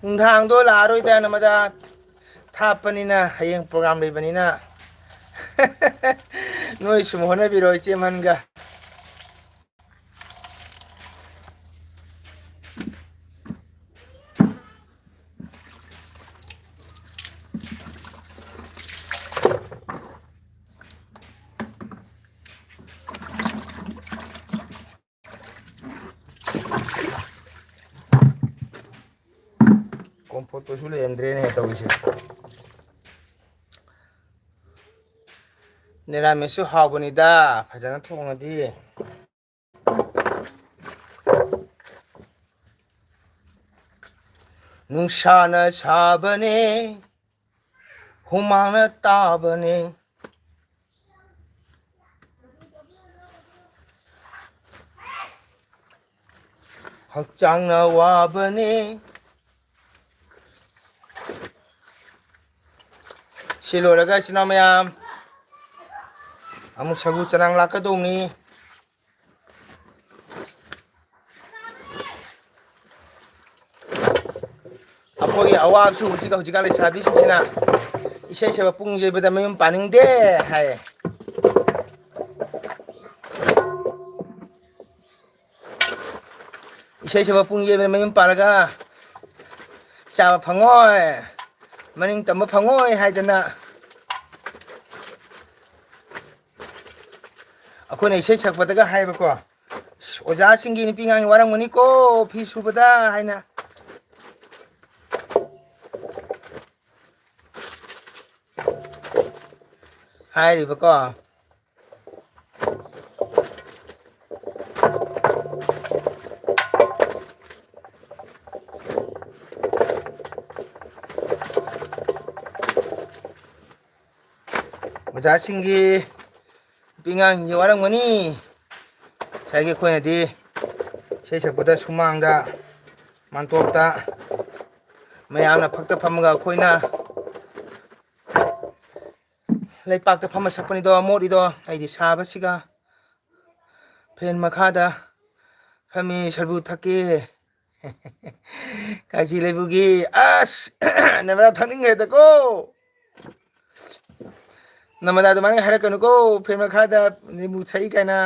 Undang do laro ita namada tapani na ayang program liban na. Noy sumuhona biro ichi manga. Foto sulle Andre ne to bise nera mesu habonida phajana thongadi nungsana sabane humana tabane hakchangna wabane Siloraga sinamayam Amu sagu canang lakadumi Apogi awab su hujika hujika le sabi sina Isay sa pung jay bada mayum paning de hay Isay sa pung jay bada mayum palaga Sa pangoy Maning tamba pangoy hay dana Ako na isay sakpataga hay ba ko Oja singi ni pingang warang maniko Pisubada hay na ꯍꯥꯏꯔꯤꯕꯀꯣ ꯑꯣꯖꯥꯁꯤꯡꯒꯤ ꯅꯨꯄꯤ ꯑꯉꯥꯡꯁꯤꯡꯁꯤ ꯋꯥꯔꯝꯒꯅꯤ ꯉꯁꯥꯏꯒꯤ ꯑꯩꯈꯣꯏꯅꯗꯤ ꯏꯁꯩ ꯁꯛꯄꯗ ꯁꯨꯃꯥꯡꯗ ꯃꯥꯟꯇꯣꯞꯇ ꯃꯌꯥꯝꯅ ꯐꯛꯇ ꯐꯝꯃꯒ ꯑꯩꯈꯣꯏꯅ ꯂꯩꯄꯥꯛꯇ ꯐꯝꯃ ꯁꯛꯄꯅꯤꯗꯣ ꯃꯣꯠꯂꯤꯗꯣ ꯑꯩꯗꯤ ꯁꯥꯕꯁꯤꯒ ꯐꯦꯟ ꯃꯈꯥꯗ ꯐꯝꯃꯤ ꯁꯔꯕꯨ ꯊꯛꯀꯦ ꯀꯥꯛꯆꯤ ꯂꯩꯕꯨꯒꯤ ꯑꯁ ꯅꯃꯗꯥ ꯊꯛꯅꯤꯡꯈ꯭ꯔꯦꯗꯀꯣ ꯅꯃꯗꯥ ꯑꯗꯨꯃꯥꯏꯅ ꯍꯥꯏꯔꯛꯀꯅꯨꯀꯣ ꯐꯦꯟ ꯃꯈꯥꯗ ꯅꯤꯝꯕꯨ ꯊꯛꯏ ꯀꯥꯏꯅ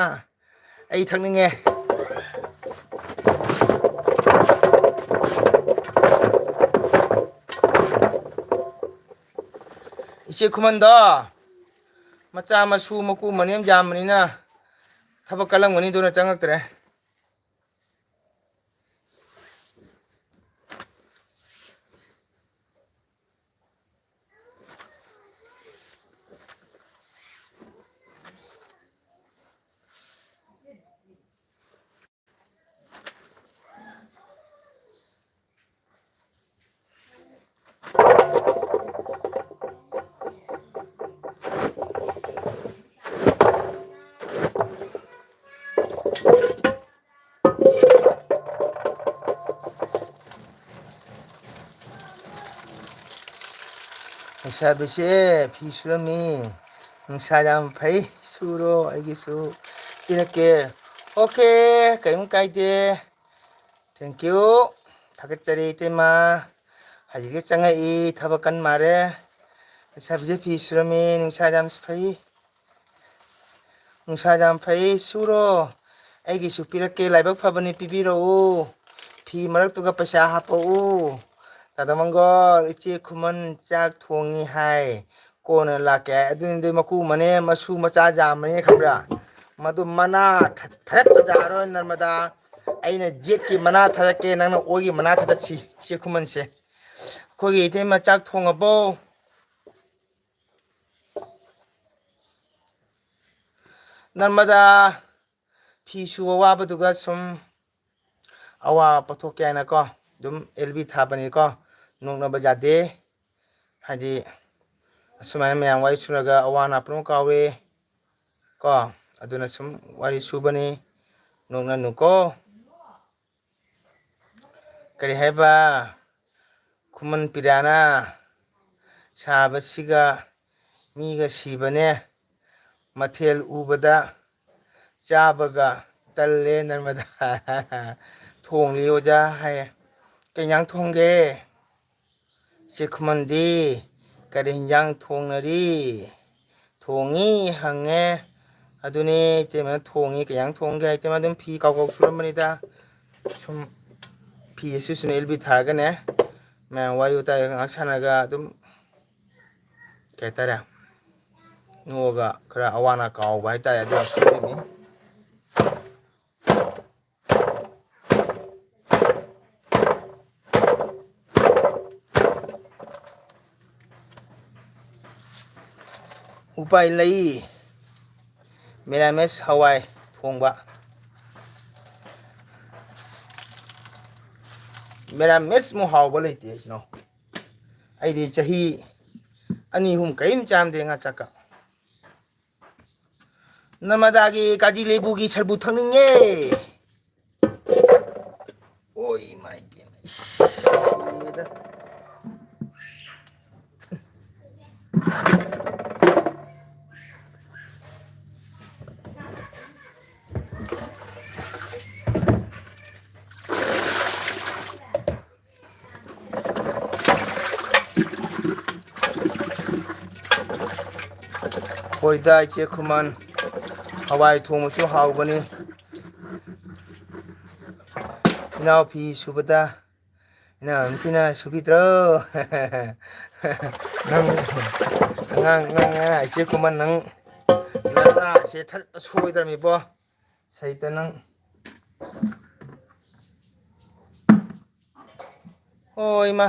ꯑꯩ ꯊꯛꯅꯤꯡꯉꯦ ꯏꯆꯦ ꯈꯨꯃꯟꯗꯣ ꯃꯆꯥ ꯃꯁꯨ ꯃꯀꯨ ꯃꯅꯦꯝ ꯌꯥꯝꯕꯅꯤꯅ ꯊꯕꯛ ꯀꯜꯂꯝꯒꯅꯤ ꯑꯗꯨꯅ ꯆꯪꯉꯛꯇ꯭ꯔꯦ ꯂꯩꯁꯥꯕꯤꯁꯦ ꯐꯤ ꯁꯨꯔꯝꯃꯤ ꯅꯨꯡꯁꯥ ꯌꯥꯝ ꯐꯩ ꯁꯨꯔꯣ ꯑꯩꯒꯤꯁꯨ ꯄꯤꯔꯛꯀꯦ ꯑꯣꯀꯦ ꯀꯩꯝ ꯀꯥꯏꯗꯦ ꯊꯦꯡꯀ꯭ꯌꯨ ꯊꯥꯒꯠꯆꯔꯤ ꯏꯇꯩꯃ ꯍꯧꯖꯤꯛꯇꯤ ꯆꯪꯉꯛꯏ ꯊꯕꯛ ꯀꯟ ꯃꯥꯜꯂꯦ ꯂꯩꯁꯥꯕꯤꯁꯦ ꯐꯤ ꯁꯨꯔꯝꯃꯤ ꯅꯨꯡꯁꯥ ꯌꯥꯝ ꯐꯩ ꯅꯨꯡꯁꯥ ꯌꯥꯝ ꯐꯩ ꯁꯨꯔꯣ ꯑꯩꯒꯤꯁꯨ ꯄꯤꯔꯛꯀꯦ ꯂꯥꯏꯕꯛ ꯐꯕꯅꯤ ꯄꯤꯕꯤꯔꯛꯎ ꯐꯤ ꯃꯔꯛꯇꯨꯒ ꯄꯩꯁꯥ ꯍꯥꯞꯄꯛꯎ ꯇꯥꯗ ꯃꯪꯒꯣꯜ ꯏꯆꯦ ꯈꯨꯃꯟ ꯆꯥꯛ ꯊꯣꯡꯉꯤ ꯍꯥꯏ ꯀꯣꯟꯅ ꯂꯥꯛꯀꯦ ꯍꯥꯏ ꯑꯗꯨꯅꯤꯗꯤ ꯃꯀꯨ ꯃꯅꯦꯝ ꯃꯁꯨ ꯃꯆꯥ ꯌꯥꯝꯕꯅꯤꯅ ꯈꯪꯕ꯭ꯔꯥ ꯃꯗꯨ ꯃꯅꯥ ꯊꯥꯗꯠꯄ ꯌꯥꯔꯣꯏ ꯅꯔꯃꯗꯥ ꯑꯩꯅ ꯖꯦꯠꯀꯤ ꯃꯅꯥ ꯊꯥꯗꯠꯀꯦ ꯅꯪꯅ ꯑꯣꯏꯒꯤ ꯃꯅꯥ ꯊꯥꯗꯠꯁꯤ ꯏꯆꯦ ꯈꯨꯃꯟꯁꯦ ꯑꯩꯈꯣꯏꯒꯤ ꯏꯇꯩꯃ ꯆꯥꯛ ꯊꯣꯡꯉꯕꯣ ꯅꯔꯃꯗꯥ ꯐꯤ ꯁꯨꯕ ꯋꯥꯕꯗꯨꯒ ꯁꯨꯝ ꯑꯋꯥꯕ ꯄꯣꯊꯣꯛꯀꯦ ꯍꯥꯏꯅꯀꯣ ꯑꯗꯨꯝ ꯑꯦꯜꯕꯤ ꯊꯥꯕꯅꯤꯀꯣ ꯅꯣꯛꯅꯕ ꯌꯥꯗꯦ ꯍꯥꯏꯗꯤ ꯑꯁꯨꯃꯥꯏꯅ ꯃꯌꯥꯝ ꯋꯥꯔꯤ ꯁꯨꯔꯒ ꯑꯋꯥ ꯑꯅꯥ ꯄꯨꯝꯅꯃꯛ ꯀꯥꯎꯋꯦ ꯀꯣ ꯑꯗꯨꯅ ꯁꯨꯝ ꯋꯥꯔꯤ ꯁꯨꯕꯅꯤ ꯅꯣꯛꯅꯅꯨꯀꯣ ꯀꯔꯤ ꯍꯥꯏꯕ ꯈꯨꯃꯟ ꯄꯤꯔꯥꯅ ꯁꯥꯕꯁꯤꯒ ꯃꯤꯒ ꯁꯤꯕꯅꯦ ꯃꯊꯦꯜ ꯎꯕꯗ ꯆꯥꯕꯒ ꯇꯜꯂꯦ ꯅꯔꯃꯗꯥ ꯊꯣꯡꯂꯤ ꯑꯣꯖꯥ ꯍꯥꯏꯌꯦ ꯀꯩ ꯏꯟꯖꯥꯡ ꯊꯣꯡꯒꯦ ꯏꯆꯦ ꯈꯨꯃꯟꯗꯤ ꯀꯔꯤ ꯍꯤꯟꯖꯥꯡ ꯊꯣꯡꯅꯔꯤ ꯊꯣꯡꯉꯤ ꯍꯪꯉꯦ ꯑꯗꯨꯅꯦ ꯏꯇꯩꯃꯅ ꯊꯣꯡꯉꯤ ꯀꯩ ꯏꯟꯖꯥꯡ ꯊꯣꯡꯒꯦ ꯍꯥꯏ ꯏꯇꯩꯃ ꯑꯗꯨꯝ ꯐꯤ ꯀꯥꯎ ꯀꯥꯎ ꯁꯨꯔꯝꯕꯅꯤꯗ ꯁꯨꯝ ꯐꯤ ꯑꯁꯤꯁꯨꯅ ꯑꯦꯜꯕꯤ ꯊꯥꯔꯒꯅꯦ ꯃꯌꯥꯝ ꯋꯥꯔꯤ ꯋꯥꯇꯥꯏ ꯉꯥꯏꯍꯥꯛ ꯁꯥꯟꯅꯔꯒ ꯑꯗꯨꯝ ꯀꯩ ꯍꯥꯏꯇꯥꯔꯦ ꯅꯣꯛꯑꯒ ꯈꯔ ꯑꯋꯥ ꯑꯅꯥ ꯀꯥꯎꯕ ꯍꯥꯏꯇꯥꯔꯦ ꯑꯗꯨꯅ ꯁꯨꯔꯤꯅꯤ ꯎꯄꯥꯏ ꯂꯩ ꯃꯦꯔꯥꯃꯦꯁ ꯍꯋꯥꯏ ꯊꯣꯡꯕ ꯃꯦꯔꯥꯃꯦꯁꯃꯨꯛ ꯍꯥꯎꯕ ꯂꯩꯇꯦ ꯏꯆꯤꯟꯅꯥꯎ ꯑꯩꯗꯤ ꯆꯍꯤ 2-3 ꯀꯔꯤꯝ ꯆꯥꯔꯝꯗꯦ ꯉꯥ ꯆꯥꯛꯀ ꯅꯔꯃꯗꯥꯒꯤ ꯀꯥꯖꯤ ꯂꯩꯕꯨꯒꯤ ꯁꯔꯕꯨ ꯊꯛꯅꯤꯡꯉꯦ ꯑꯣ ꯏꯃꯥꯏ ꯄꯦꯝꯃ ꯁꯤꯔꯦꯗ ꯍꯣꯏꯗ ꯏꯆꯦ ꯈꯨꯃꯟ ꯍꯋꯥꯏ ꯊꯣꯡꯕꯁꯨ ꯍꯥꯎꯕꯅꯤ ꯏꯅꯥꯎ ꯐꯤ ꯁꯨꯕꯗ ꯏꯅꯥꯎ ꯅꯨꯄꯤꯅ ꯁꯨꯕꯤꯗ꯭ꯔꯣ ꯅꯪ ꯑꯉꯥꯡ ꯏꯆꯦ ꯈꯨꯃꯟ ꯅꯪ ꯅꯅꯥꯁꯦ ꯊꯗꯠꯄ ꯁꯣꯏꯗ꯭ꯔꯕꯅꯤꯕꯣ ꯁꯩꯇ ꯅꯪ ꯑꯣ ꯏꯃꯥ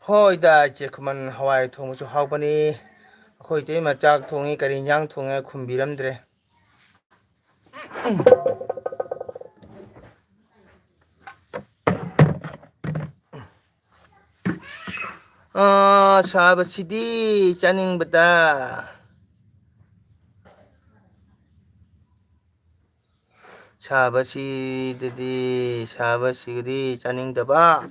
ꯍꯣꯏꯗ 이제 그만 하와이 통무수 하오버니 ꯑꯩꯈꯣꯏ ꯏꯇꯩꯃ ꯆꯥꯛ ꯊꯣꯡꯉꯤ ꯀꯔꯤ ꯏꯟꯖꯥꯡ ꯊꯣꯡꯉꯦ ꯈꯨꯝꯕꯤꯔꯝꯗ꯭ꯔꯦ ꯁꯥꯕꯁꯤꯗꯤ ꯆꯥꯅꯤꯡꯕꯗ ꯁꯥꯕꯁꯤꯒꯗꯤ ꯆꯥꯅꯤꯡꯗꯕ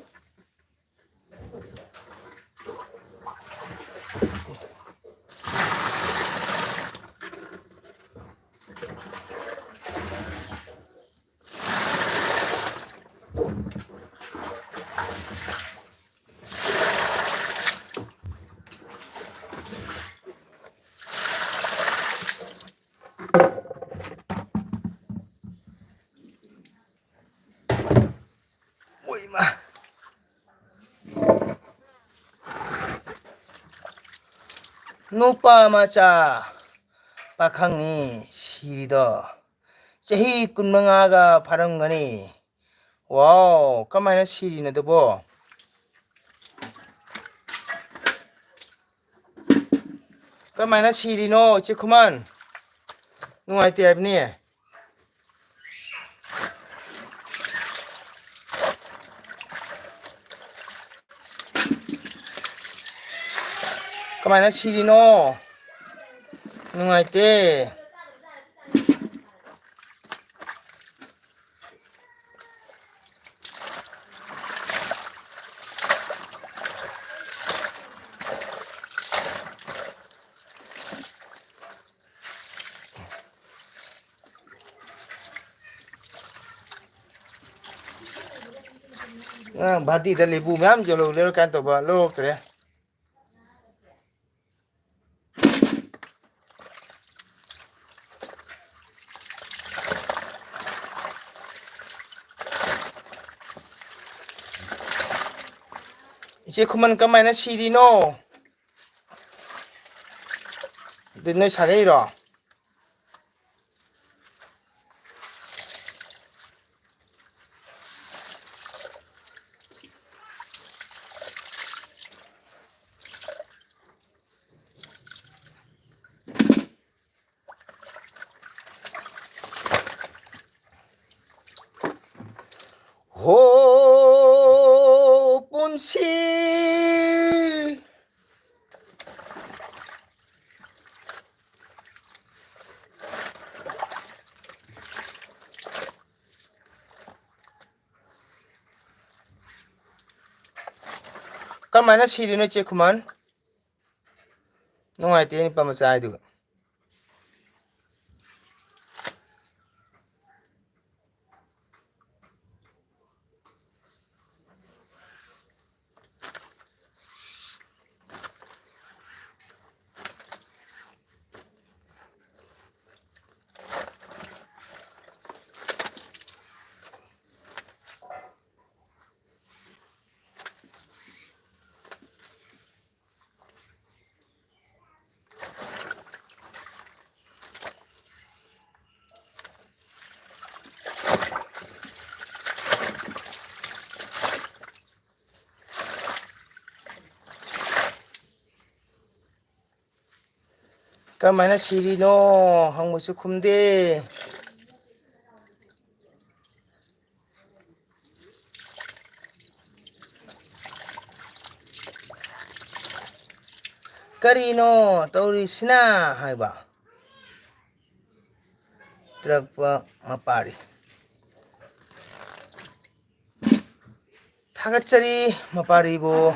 오이마 누빠 마자 박항니 시리더 제히 꾼멍아가 바람거니 와우 까마이나 시리너드보 까마이나 시리노 이제 그만 누아이때 앱니 까마이나 시리노 누아이때 바디다 리부 맘 절로 레로칸 또봐 로 그래 이제 그만 까마이나 시리노 너네 사내이러 호본시 까마이나 시리노 이제 그만 농아이때 니빠 마자이드 까마이나 시리노 항무수 쿰데 까리노 떠오리시나 하이바 드럭바 마파리 타가짜리 마파리보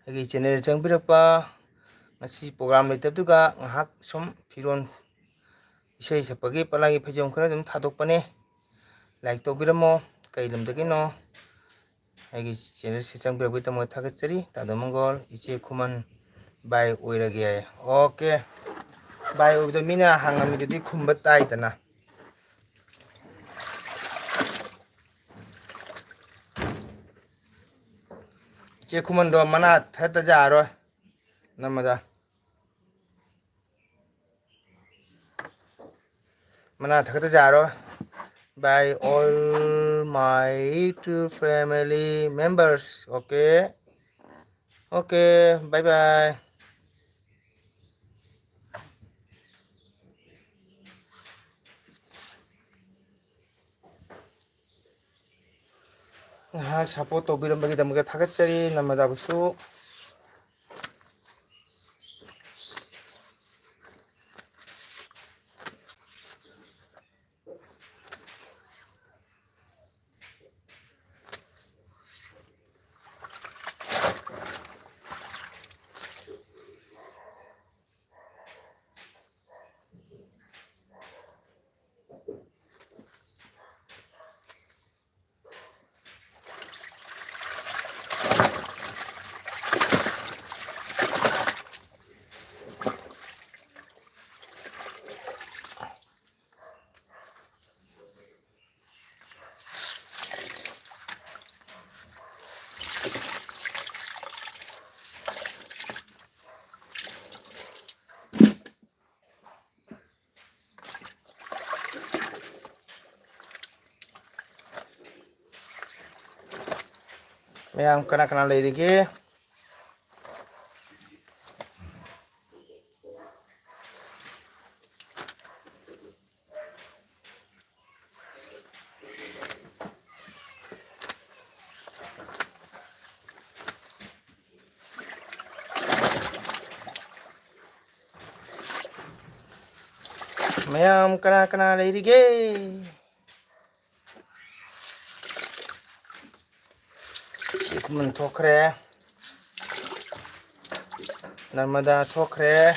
여기 채널 정비력바 ngasi program letabduga ngahak som firon isai sapagi palagi phajom khara dum thadokpane like tobiramo kailamdagino agi channel si changbiragui tamo thagachari tadamongol iche khuman bai oirage okay bai oido mina hangamidudi khumba taidana iche khuman do mana thata jaro namada mana thakata jaro by all my family members okay 오케이, 바이바이. 사포 또비름박이다무게 타겟자리 남마다부수 Mayam kena lagi. Mayam kena lagi. 지금은 토크래. 날마다 토크래.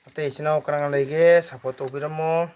어때 이시나오 그랑 레게 사포토 비라모.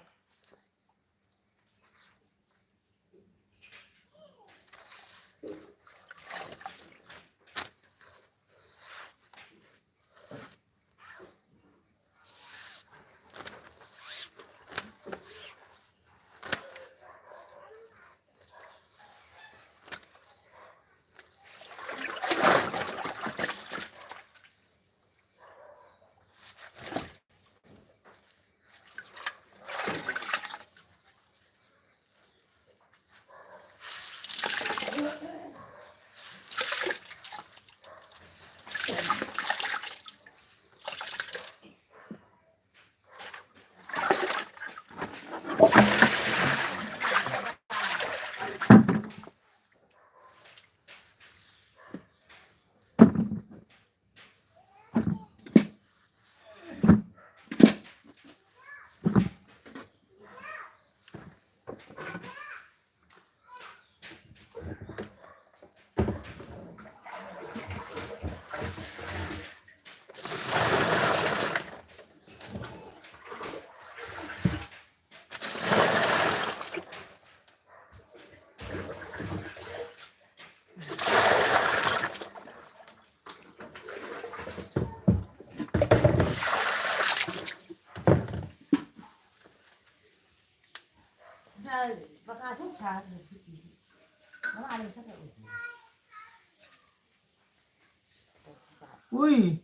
Uy,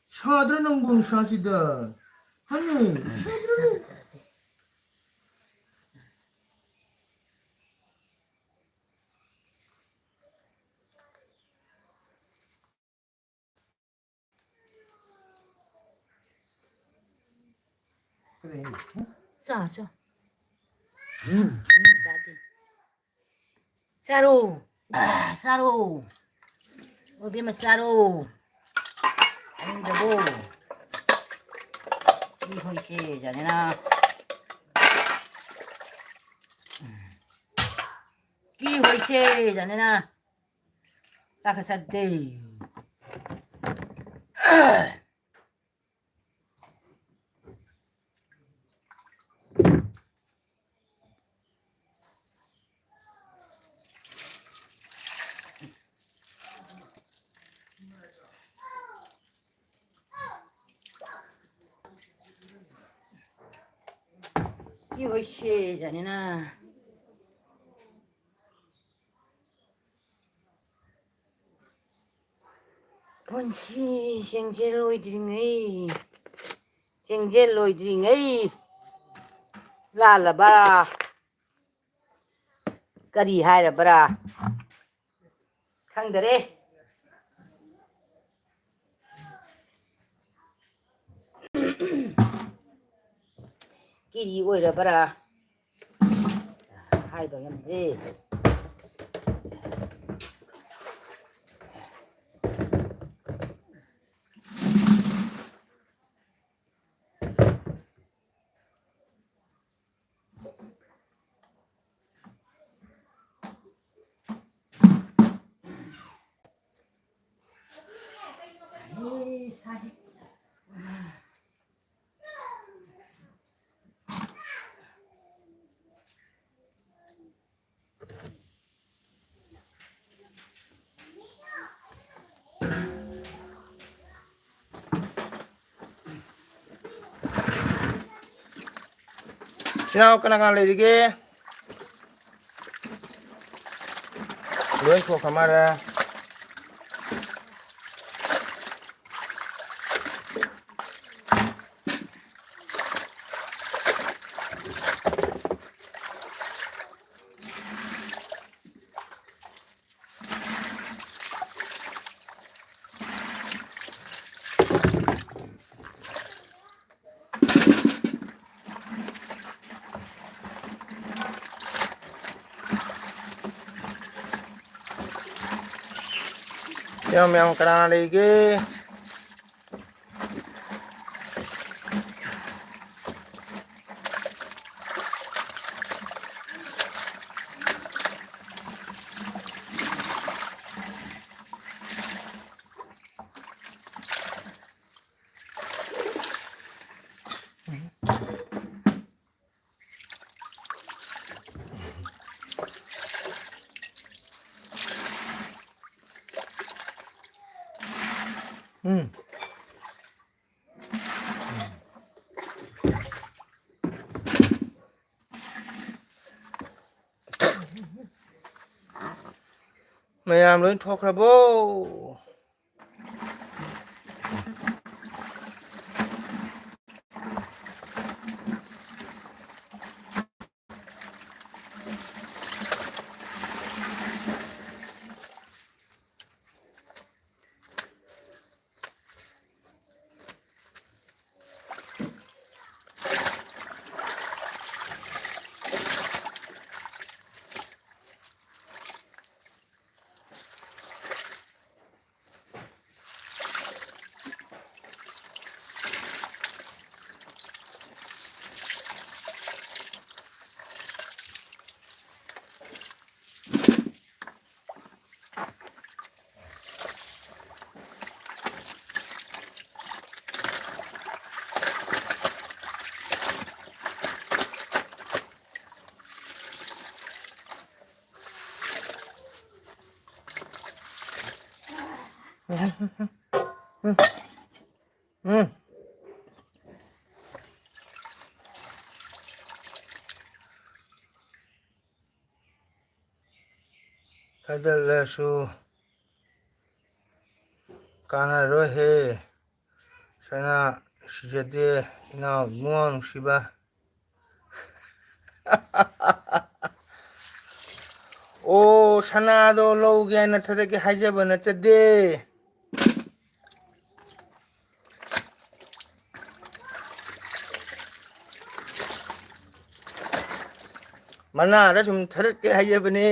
şadırın bunu şaşıdı. Hani, şadırın. 그래. 자, 자. Saro. Saro. Obi mà Saro. Anh giờ bố. Đi hồi xe giờ này nào. Đi hồi xe giờ này nào. Ta phải sát đi. Đi hồi xe giờ này nào. Ponsi, 생제 로이드링 에이. 생제 로이드링 에이. ꯂꯥꯜꯂꯕ꯭ꯔꯥ ꯀꯔꯤ ꯍꯥꯏꯔꯕ꯭ꯔꯥ ꯈꯪꯗꯔꯦ ꯀꯤꯔꯤ ꯑꯣꯏꯔꯕ꯭ꯔꯥ ꯍꯥꯏꯕ ꯉꯝꯗꯦ Sino kana leirige loi ko kamara yang kana leirige mayam loi thokrabo Kadalasu kana rohe sana sijade ina muang siba o sana do loge na thadake hajaba na chade mana ra sum thadake hajaba ne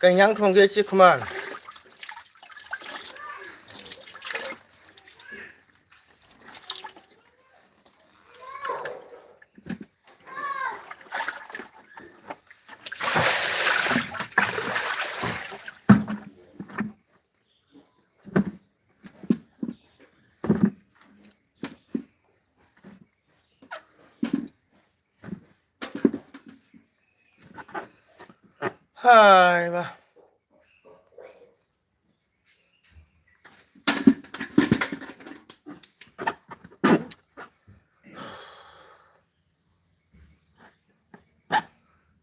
kanyang thongge chi khuman 하이 마.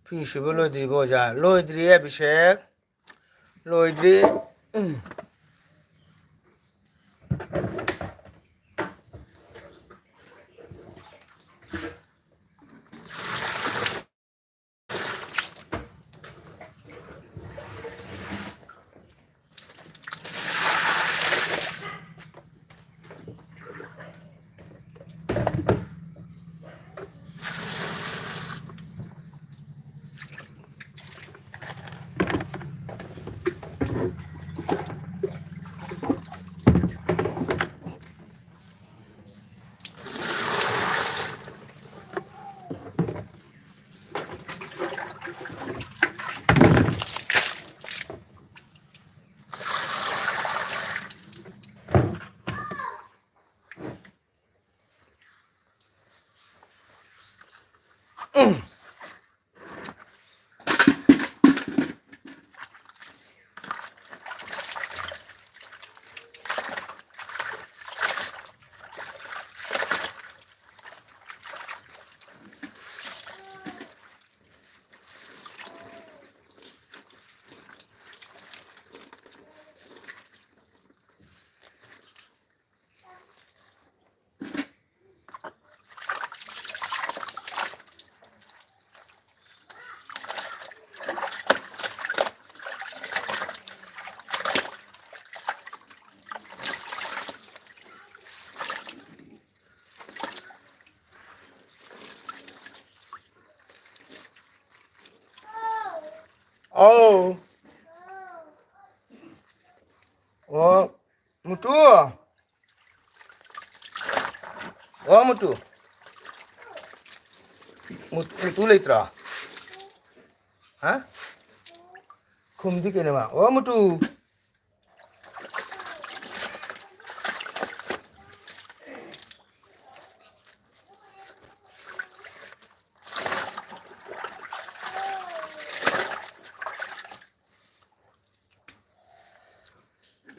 피슈브 로이드리 보자. 로이드리 에비색. 로이드리. 어우. 무뚜. 무뚜. 무뚜 레이트라. 하? kumdi 마. 무뚜.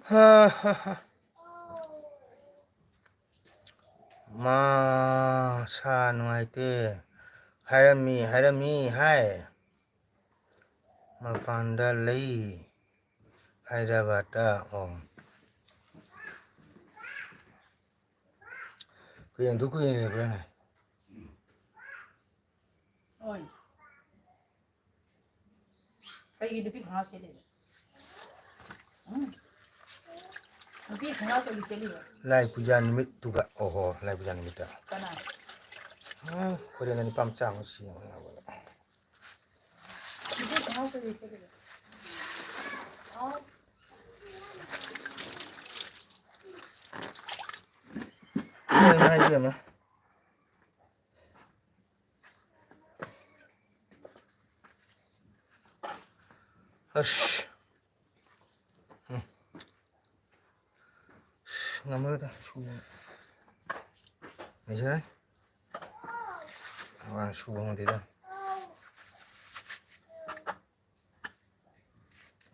하하하. 마, 차 누아이테. 하이라미, 하이. 마판달레이. 하이라바타, 그냥 누구 얘기해, 그러네. ôi cái gì được biết không sẽ đi biết không sẽ đi sẽ đi 라이 부자님이 누가, 라이 부자님이다. cái này 그래, 깜짝 놀랐어. biết không sẽ đi sẽ đi 하이라미. 아씨. 나무다 수. 이제 수봉 되다.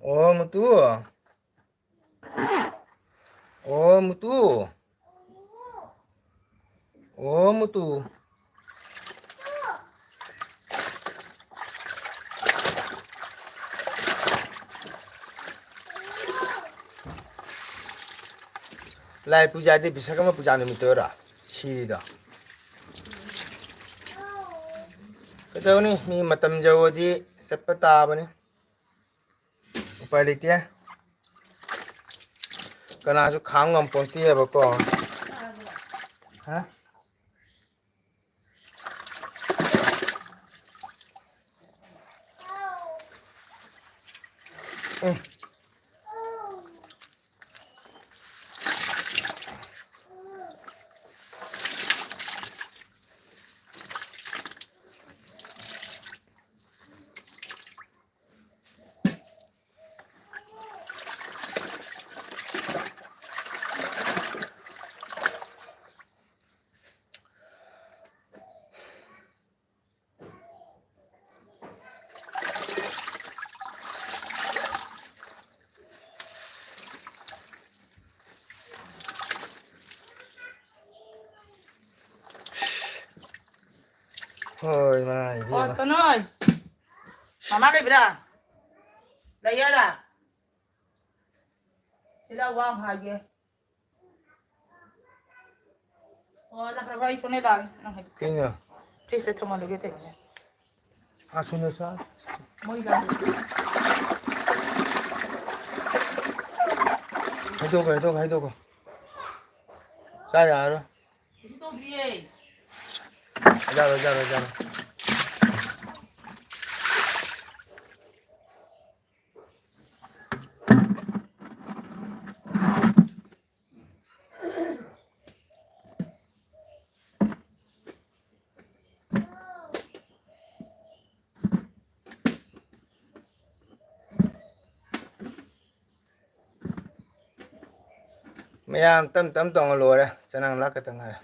무뚜. 무뚜. 무뚜. 라이 부자들 비사가면 부자님이 떠라. 시리다. 그다음에 미 마탐 저어디 cepata 빨리 뛰어. 그나 아주 강한 뻔 뛰어볼거. 하? 응. ꯍꯣꯏ ꯃꯥ ꯏꯕꯦꯝꯃ ꯇꯅꯣꯏ ꯃꯃꯥ ꯂꯩꯕ꯭ꯔꯥ ꯂꯩꯌꯥꯔꯥ ꯁꯤꯂ ꯋꯥ ꯍꯥꯏꯒꯦ ꯑꯣ ꯂꯥꯛꯈ꯭ꯔꯕ ꯑꯩ ꯁꯣꯅꯦ ꯂꯥꯛꯑꯒꯦ ꯅꯪ ꯍꯥꯏ ꯀꯩꯅꯣ ꯐ꯭ꯔꯤꯖꯇ ꯊꯝꯍꯜꯂꯨꯒꯦ ꯇꯧꯕꯅꯦ ꯑꯁꯨꯅ ꯆꯥ ꯃꯣꯏ ꯂꯥꯛ ꯍꯥꯏꯗꯣꯛꯀꯣ ꯆꯥ ꯌꯥꯔꯔꯣꯏ ꯀꯩꯁꯨ ꯇꯧꯗ꯭ꯔꯤꯌꯦ ꯖꯥꯔꯣ ꯃꯌꯥꯝ ꯇꯝ ꯇꯧꯅ ꯂꯣꯏꯔꯦ ꯆꯅꯥꯡ ꯂꯥꯛꯀꯇ ꯉꯥꯏꯔꯦ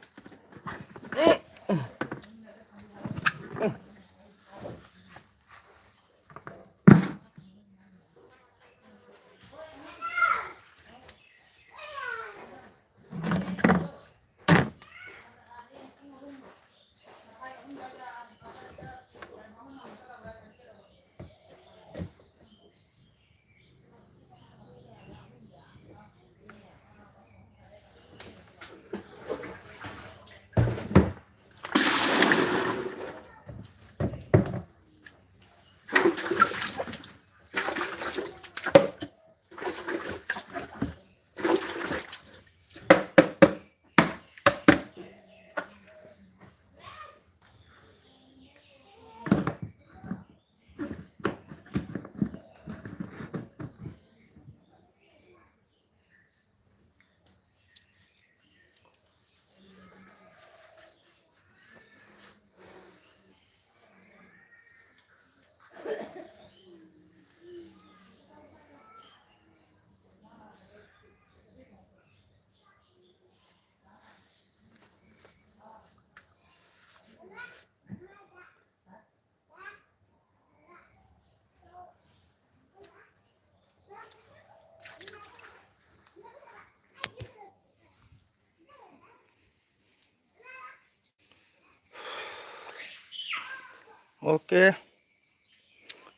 ꯑꯣꯀꯦ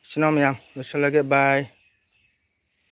ꯏꯆꯤꯟ ꯏꯅꯥꯎ ꯃꯌꯥꯝ ꯂꯣꯏꯁꯤꯜꯂꯒꯦ ꯕꯥꯏ